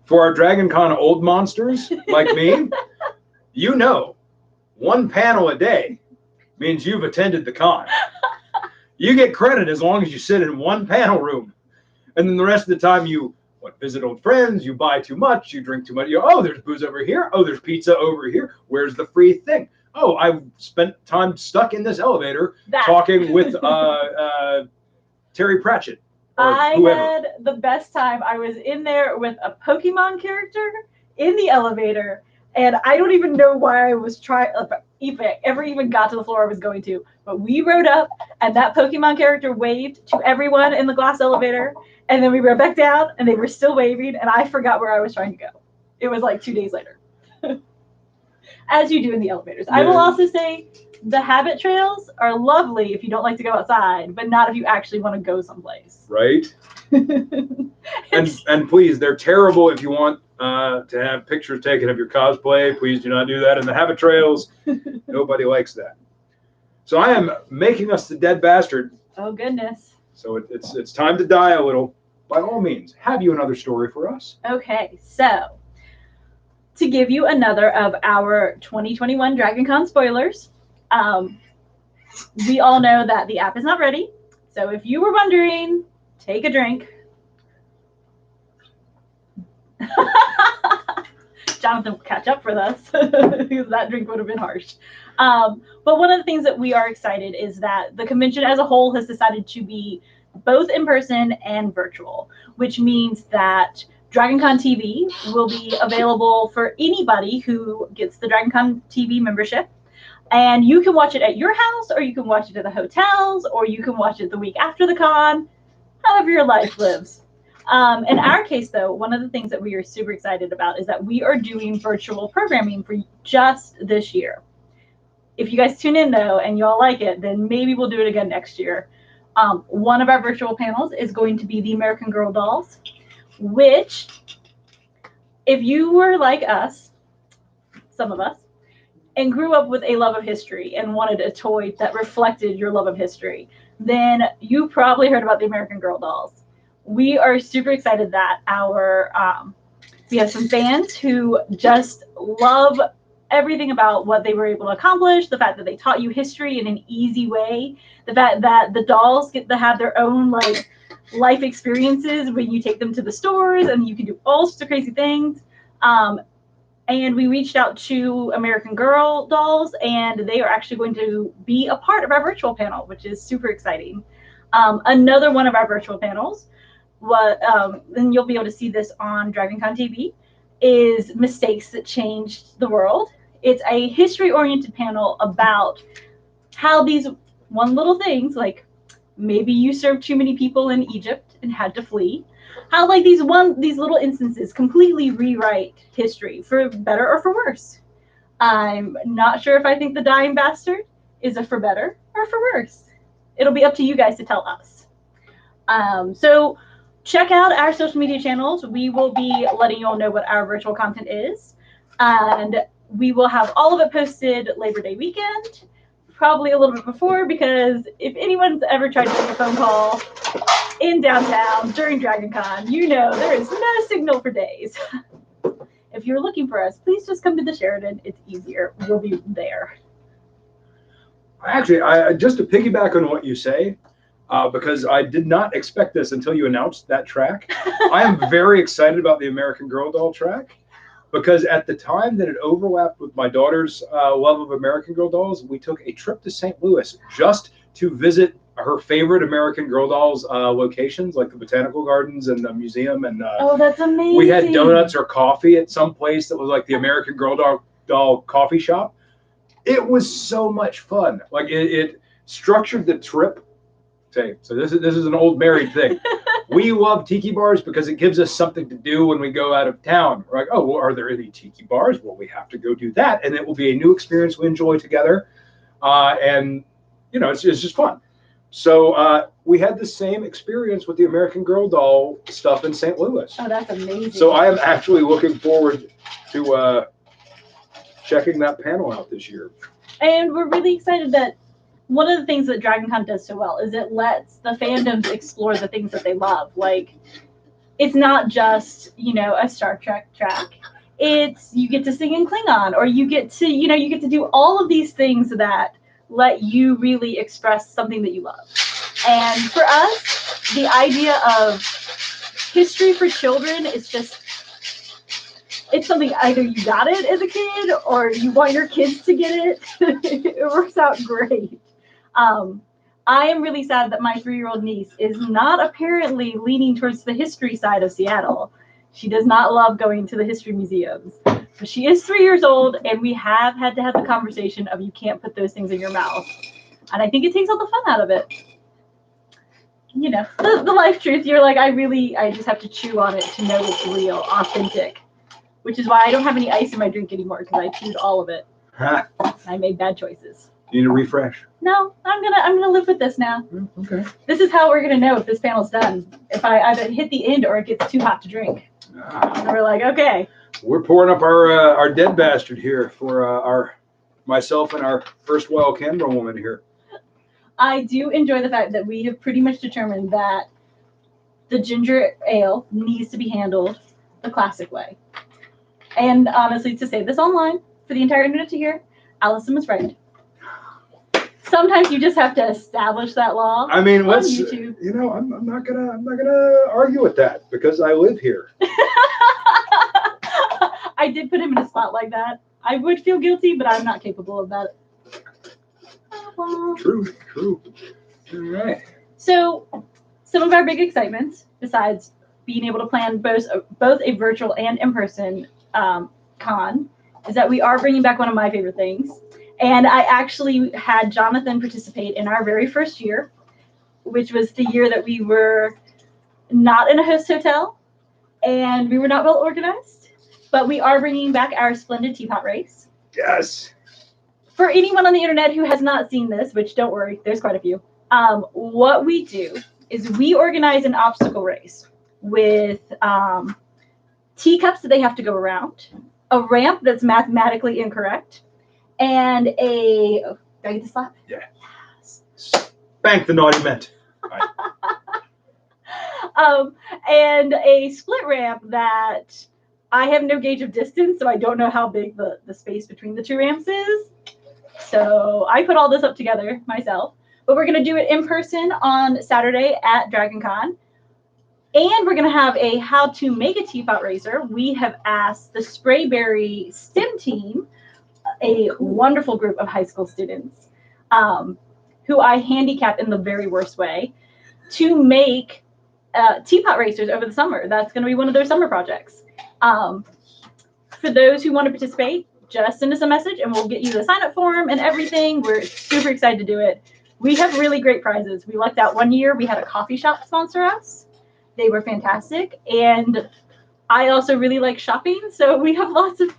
For our DragonCon old monsters like me, one panel a day means you've attended the con. You get credit as long as you sit in one panel room. And then the rest of the time you visit old friends, you buy too much, you drink too much. Oh, there's booze over here. Oh, there's pizza over here. Where's the free thing? Oh, I've spent time stuck in this elevator talking with Terry Pratchett. I had the best time. I was in there with a Pokemon character in the elevator, and I don't even know why I was trying, if I ever even got to the floor I was going to, but we rode up, and that Pokemon character waved to everyone in the glass elevator, and then we rode back down, and they were still waving, and I forgot where I was trying to go. It was like 2 days later. As you do in the elevators. Yeah. I will also say the habit trails are lovely if you don't like to go outside, but not if you actually want to go someplace. Right. and please, they're terrible if you want to have pictures taken of your cosplay. Please do not do that in the habit trails. Nobody likes that. So I am making us the dead bastard. Oh, goodness. So it's time to die a little. By all means, have you another story for us? Okay, so to give you another of our 2021 DragonCon spoilers, we all know that the app is not ready. So if you were wondering, take a drink. Jonathan will catch up for us because that drink would have been harsh. But one of the things that we are excited is that the convention as a whole has decided to be both in person and virtual, which means that DragonCon TV will be available for anybody who gets the DragonCon TV membership. And you can watch it at your house, or you can watch it at the hotels, or you can watch it the week after the con, however your life lives. In our case, though, one of the things that we are super excited about is that we are doing virtual programming for just this year. If you guys tune in, though, and you all like it, then maybe we'll do it again next year. One of our virtual panels is going to be the American Girl dolls, which, if you were like us, some of us, and grew up with a love of history and wanted a toy that reflected your love of history, then you probably heard about the American Girl dolls. We are super excited that we have some fans who just love everything about what they were able to accomplish, the fact that they taught you history in an easy way, the fact that the dolls get to have their own life experiences when you take them to the stores, and you can do all sorts of crazy things. And we reached out to American Girl dolls, and they are actually going to be a part of our virtual panel, which is super exciting. Another one of our virtual panels, and you'll be able to see this on DragonCon TV, is Mistakes That Changed the World. It's a history-oriented panel about how these one little things, like maybe you served too many people in Egypt and had to flee, how these little instances completely rewrite history for better or for worse. I'm not sure if I think the dying bastard is a for better or for worse. It'll be up to you guys to tell us. So check out our social media channels. We will be letting you all know what our virtual content is, and we will have all of it posted Labor Day weekend, probably a little bit before, because if anyone's ever tried to make a phone call in downtown during DragonCon, you know there is no signal for days. If you're looking for us, please just come to the Sheridan. It's easier. We'll be there. Actually, just to piggyback on what you say, because I did not expect this until you announced that track, I am very excited about the American Girl doll track, because at the time that it overlapped with my daughter's love of American Girl dolls, we took a trip to St. Louis just to visit her favorite American Girl dolls locations, like the Botanical Gardens and the museum. And oh, that's amazing. We had donuts or coffee at some place that was like the American Girl doll coffee shop. It was so much fun. Like it structured the trip. So this is an old married thing. We love tiki bars because it gives us something to do when we go out of town. We're like, oh, well, are there any tiki bars? Well, we have to go do that, and it will be a new experience we enjoy together. And you know, it's just fun. So we had the same experience with the American Girl doll stuff in St. Louis. Oh, that's amazing. So I am actually looking forward to checking that panel out this year. And we're really excited that one of the things that DragonCon does so well is it lets the fandoms explore the things that they love. Like, it's not just, a Star Trek track. It's, you get to sing in Klingon, or you get to do all of these things that let you really express something that you love. And for us, the idea of history for children is just, it's something either you got it as a kid or you want your kids to get it. It works out great. I am really sad that my 3-year-old niece is not apparently leaning towards the history side of Seattle. She does not love going to the history museums. But she is 3 years old, and we have had to have the conversation of you can't put those things in your mouth. And I think it takes all the fun out of it. You know, the life truth. You're like, I just have to chew on it to know it's real, authentic. Which is why I don't have any ice in my drink anymore, because I chewed all of it. I made bad choices. You need a refresh? No, I'm gonna live with this now. Okay. This is how we're gonna know if this panel's done. If I either hit the end or it gets too hot to drink. And we're like, okay. We're pouring up our dead bastard here for myself and our first wild Canberra woman here. I do enjoy the fact that we have pretty much determined that the ginger ale needs to be handled the classic way. And honestly, to say this online for the entire internet to hear, Allison was right. Sometimes you just have to establish that law. I mean, on YouTube. You know, I'm not gonna argue with that because I live here. I did put him in a spot like that. I would feel guilty, but I'm not capable of that. True. All right. So, some of our big excitements, besides being able to plan both a virtual and in-person con, is that we are bringing back one of my favorite things. And I actually had Jonathan participate in our very first year, which was the year that we were not in a host hotel and we were not well organized. But we are bringing back our splendid teapot race. Yes. For anyone on the internet who has not seen this, which don't worry, there's quite a few, what we do is we organize an obstacle race with teacups that they have to go around, a ramp that's mathematically incorrect, and do I get the slap? Yeah. Spank the naughty ment. Right. And a split ramp that I have no gauge of distance, so I don't know how big the space between the two ramps is. So I put all this up together myself. But we're going to do it in person on Saturday at DragonCon. And we're going to have a how to make a teapot racer. We have asked the Sprayberry STEM team, a wonderful group of high school students, who I handicap in the very worst way, to make teapot racers over the summer. That's going to be one of their summer projects. For those who want to participate, just send us a message and we'll get you the sign-up form and everything. We're super excited to do it. We have really great prizes. We lucked out one year. We had a coffee shop sponsor us. They were fantastic. And I also really like shopping, so we have lots of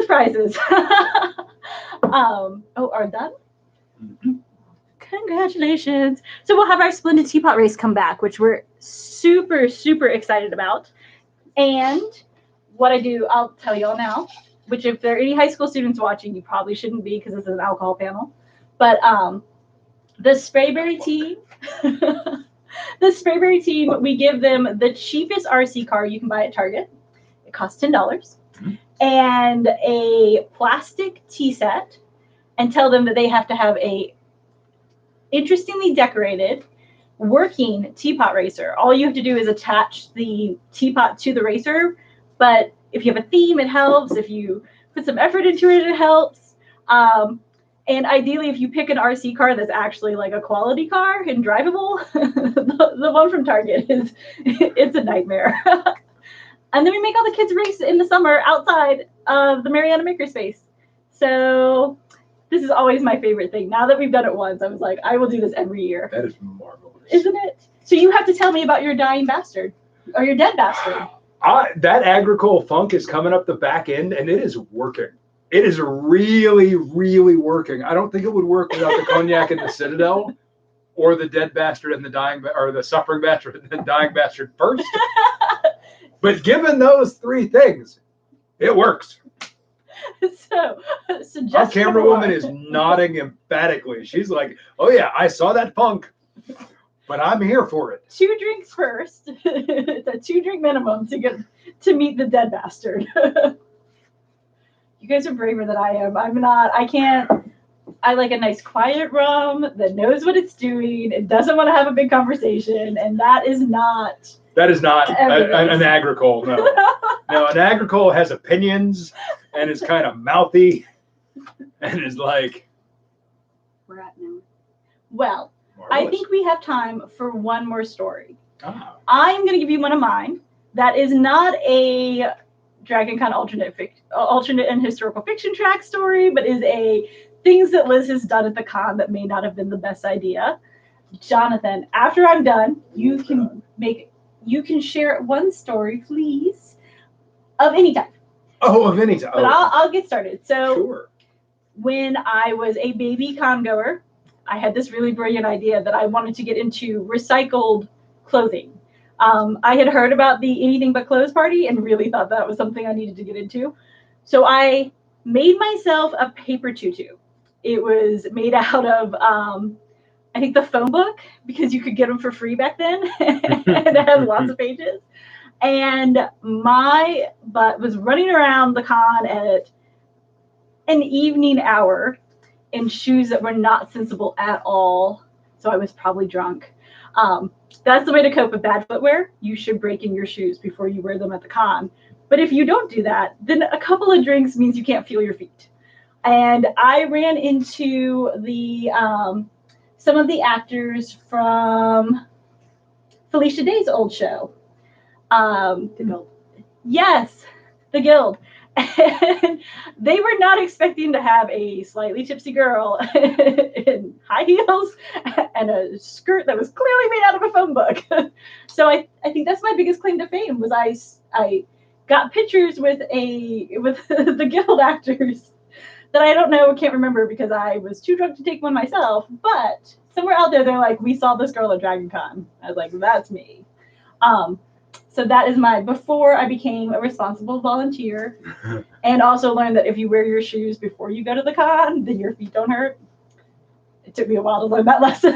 prizes. Are done? Mm-hmm. Congratulations. So we'll have our splendid teapot race come back, which we're super, super excited about. And what I do, I'll tell y'all now, which if there are any high school students watching, you probably shouldn't be because this is an alcohol panel. But the Sprayberry team, we give them the cheapest RC car you can buy at Target. It costs $10. Mm-hmm. And a plastic tea set, and tell them that they have to have a interestingly decorated working teapot racer. All you have to do is attach the teapot to the racer, but if you have a theme, it helps. If you put some effort into it, it helps. And ideally, if you pick an RC car that's actually like a quality car and drivable, the one from Target it's a nightmare. And then we make all the kids race in the summer outside of the Mariana Makerspace. So this is always my favorite thing. Now that we've done it once, I was like, I will do this every year. That is marvelous. Isn't it? So you have to tell me about your dying bastard or your dead bastard. That agricole funk is coming up the back end, and it is working. It is really, really working. I don't think it would work without the cognac and the Citadel, or the dead bastard and the dying, or the suffering bastard and the dying bastard first. But given those three things, it works. So our camera woman is nodding emphatically. She's like, "Oh yeah, I saw that funk, but I'm here for it." 2 drinks first. It's a 2-drink minimum to meet the dead bastard. You guys are braver than I am. I'm not. I I like a nice quiet rum that knows what it's doing. It doesn't want to have a big conversation, and that is not an agricole. No, no, an agricole has opinions and is kind of mouthy, and is like. We're at now. Well, Marvelous. I think we have time for one more story. Ah. I'm going to give you one of mine that is not a DragonCon alternate and historical fiction track story, but is a things that Liz has done at the con that may not have been the best idea. Jonathan, after I'm done, you can share one story, please, of any type. Oh, of any type. But I'll get started. So Sure. When I was a baby con goer, I had this really brilliant idea that I wanted to get into recycled clothing. I had heard about the Anything But Clothes party and really thought that was something I needed to get into. So I made myself a paper tutu. It was made out of, I think, the phone book, because you could get them for free back then. And it has lots of pages. And my butt was running around the con at an evening hour in shoes that were not sensible at all. So I was probably drunk. That's the way to cope with bad footwear. You should break in your shoes before you wear them at the con. But if you don't do that, then a couple of drinks means you can't feel your feet. And I ran into the some of the actors from Felicia Day's old show. The Guild. Yes, the Guild. And they were not expecting to have a slightly tipsy girl in high heels and a skirt that was clearly made out of a phone book. So I think that's my biggest claim to fame was I got pictures with the Guild actors that I can't remember because I was too drunk to take one myself. But somewhere out there, they're like, we saw this girl at DragonCon. I was like, that's me. So that is before I became a responsible volunteer, and also learned that if you wear your shoes before you go to the con, then your feet don't hurt. It took me a while to learn that lesson.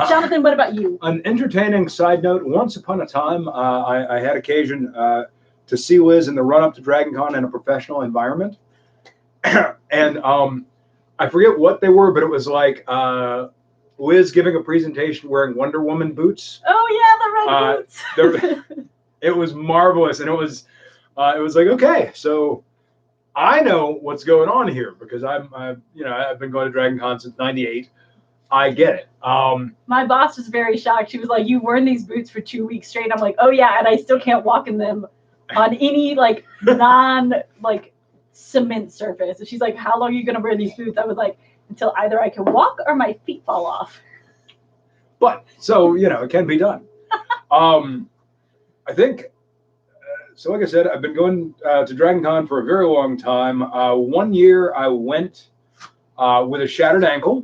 Jonathan, what about you? An entertaining side note, once upon a time, I had occasion to see Liz in the run-up to DragonCon in a professional environment. And I forget what they were, but it was like Liz giving a presentation wearing Wonder Woman boots. Oh yeah, the red boots. It was marvelous, and it was like, okay, so I know what's going on here because I've been going to DragonCon since '98. I get it. My boss was very shocked. She was like, "You wore these boots for 2 weeks straight." I'm like, "Oh yeah," and I still can't walk in them on any non cement surface. And she's like, "How long are you gonna wear these boots?" I was like, "Until either I can walk or my feet fall off." But so it can be done. I think. So like I said, I've been going to DragonCon for a very long time. 1 year I went with a shattered ankle.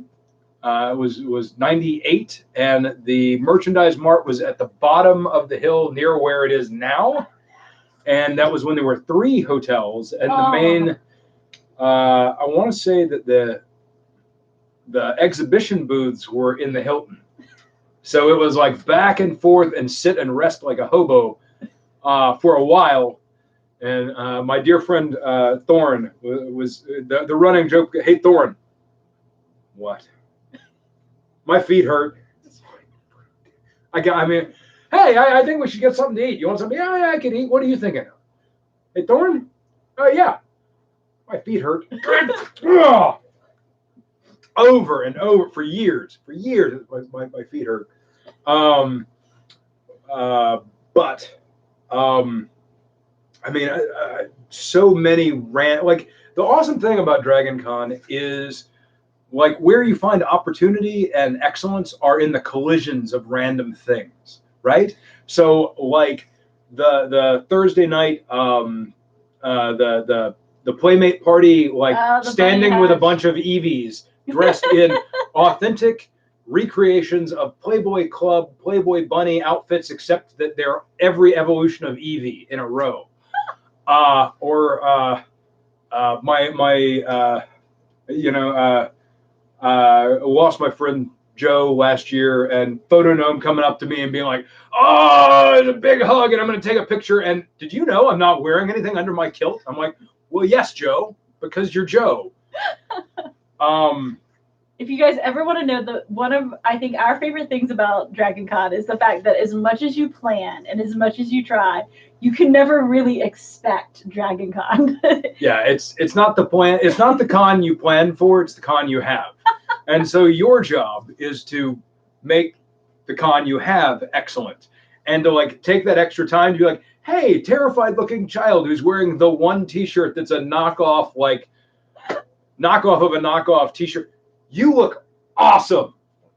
It was '98, and the merchandise mart was at the bottom of the hill near where it is now. And that was when there were 3 hotels, and the main. I want to say that the exhibition booths were in the Hilton. So it was like back and forth and sit and rest like a hobo for a while. And my dear friend Thorne was the running joke. Hey, Thorne. What? My feet hurt. Hey, I think we should get something to eat. You want something? Yeah, I can eat. What are you thinking? Hey, Thorne? Oh, yeah. My feet hurt. Over and over for years. For years, my feet hurt. So many the awesome thing about DragonCon is where you find opportunity and excellence are in the collisions of random things, right? So the Thursday night, the Playmate party, standing with a bunch of Eevees dressed in authentic recreations of Playboy Club, Playboy Bunny outfits, except that they're every evolution of Eevee in a row. Lost my friend Joe last year, and Photonome coming up to me and being like, "Oh, it's a big hug, and I'm going to take a picture." And did you know I'm not wearing anything under my kilt? I'm like, "Well, yes, Joe, because you're Joe." If you guys ever want to know, one of I think our favorite things about Dragon Con is the fact that as much as you plan and as much as you try, you can never really expect Dragon Con. Yeah, it's not the plan. It's not the con you plan for. It's the con you have. And so your job is to make the con you have excellent, and to like take that extra time to be like, hey, terrified looking child who's wearing the one T-shirt that's a knockoff of a knockoff T-shirt. You look awesome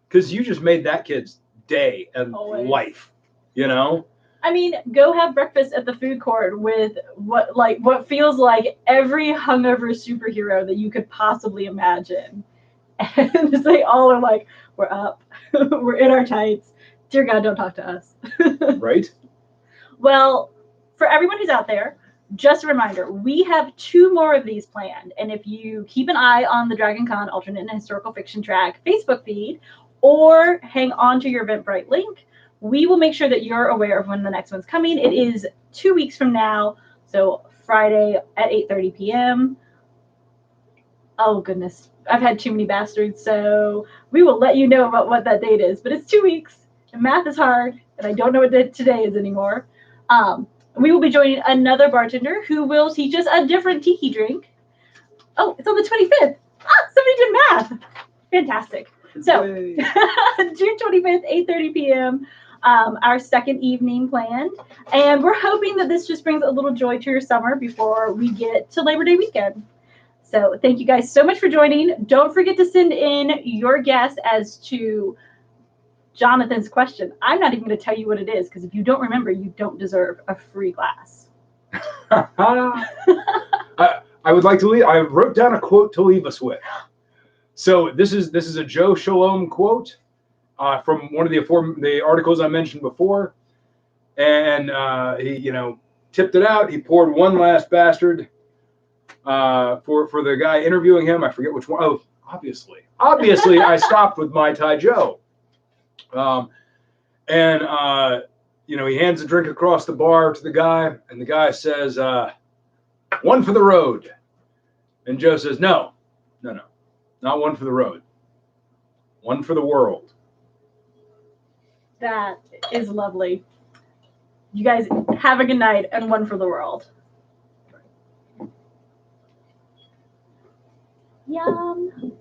because you just made that kid's day and life. You know. I mean, go have breakfast at the food court with what feels like every hungover superhero that you could possibly imagine. And they all are like, we're up, we're in our tights. Dear God, don't talk to us. Right? Well, for everyone who's out there, just a reminder, we have 2 more of these planned. And if you keep an eye on the Dragon Con Alternate and Historical Fiction Track Facebook feed, or hang on to your Eventbrite link, we will make sure that you're aware of when the next one's coming. It is 2 weeks from now, so Friday at 8:30 p.m. Oh, goodness. I've had too many bastards, so we will let you know about what that date is. But it's 2 weeks, and math is hard, and I don't know what today is anymore. We will be joining another bartender who will teach us a different tiki drink. Oh, it's on the 25th. Somebody did math. Fantastic. So, June 25th, 8:30 p.m., our second evening planned. And we're hoping that this just brings a little joy to your summer before we get to Labor Day weekend. So thank you guys so much for joining. Don't forget to send in your guess as to Jonathan's question. I'm not even going to tell you what it is, because if you don't remember, you don't deserve a free glass. I would like to leave. I wrote down a quote to leave us with. So this is a Joe Shalom quote from one of the articles I mentioned before, and he tipped it out. He poured one last bastard for the guy interviewing him. I forget which one. Oh, obviously, I stopped with Mai Tai Joe. He hands a drink across the bar to the guy, and the guy says, "One for the road." And Joe says, "No, not one for the road. One for the world." That is lovely. You guys have a good night, and one for the world. Yum.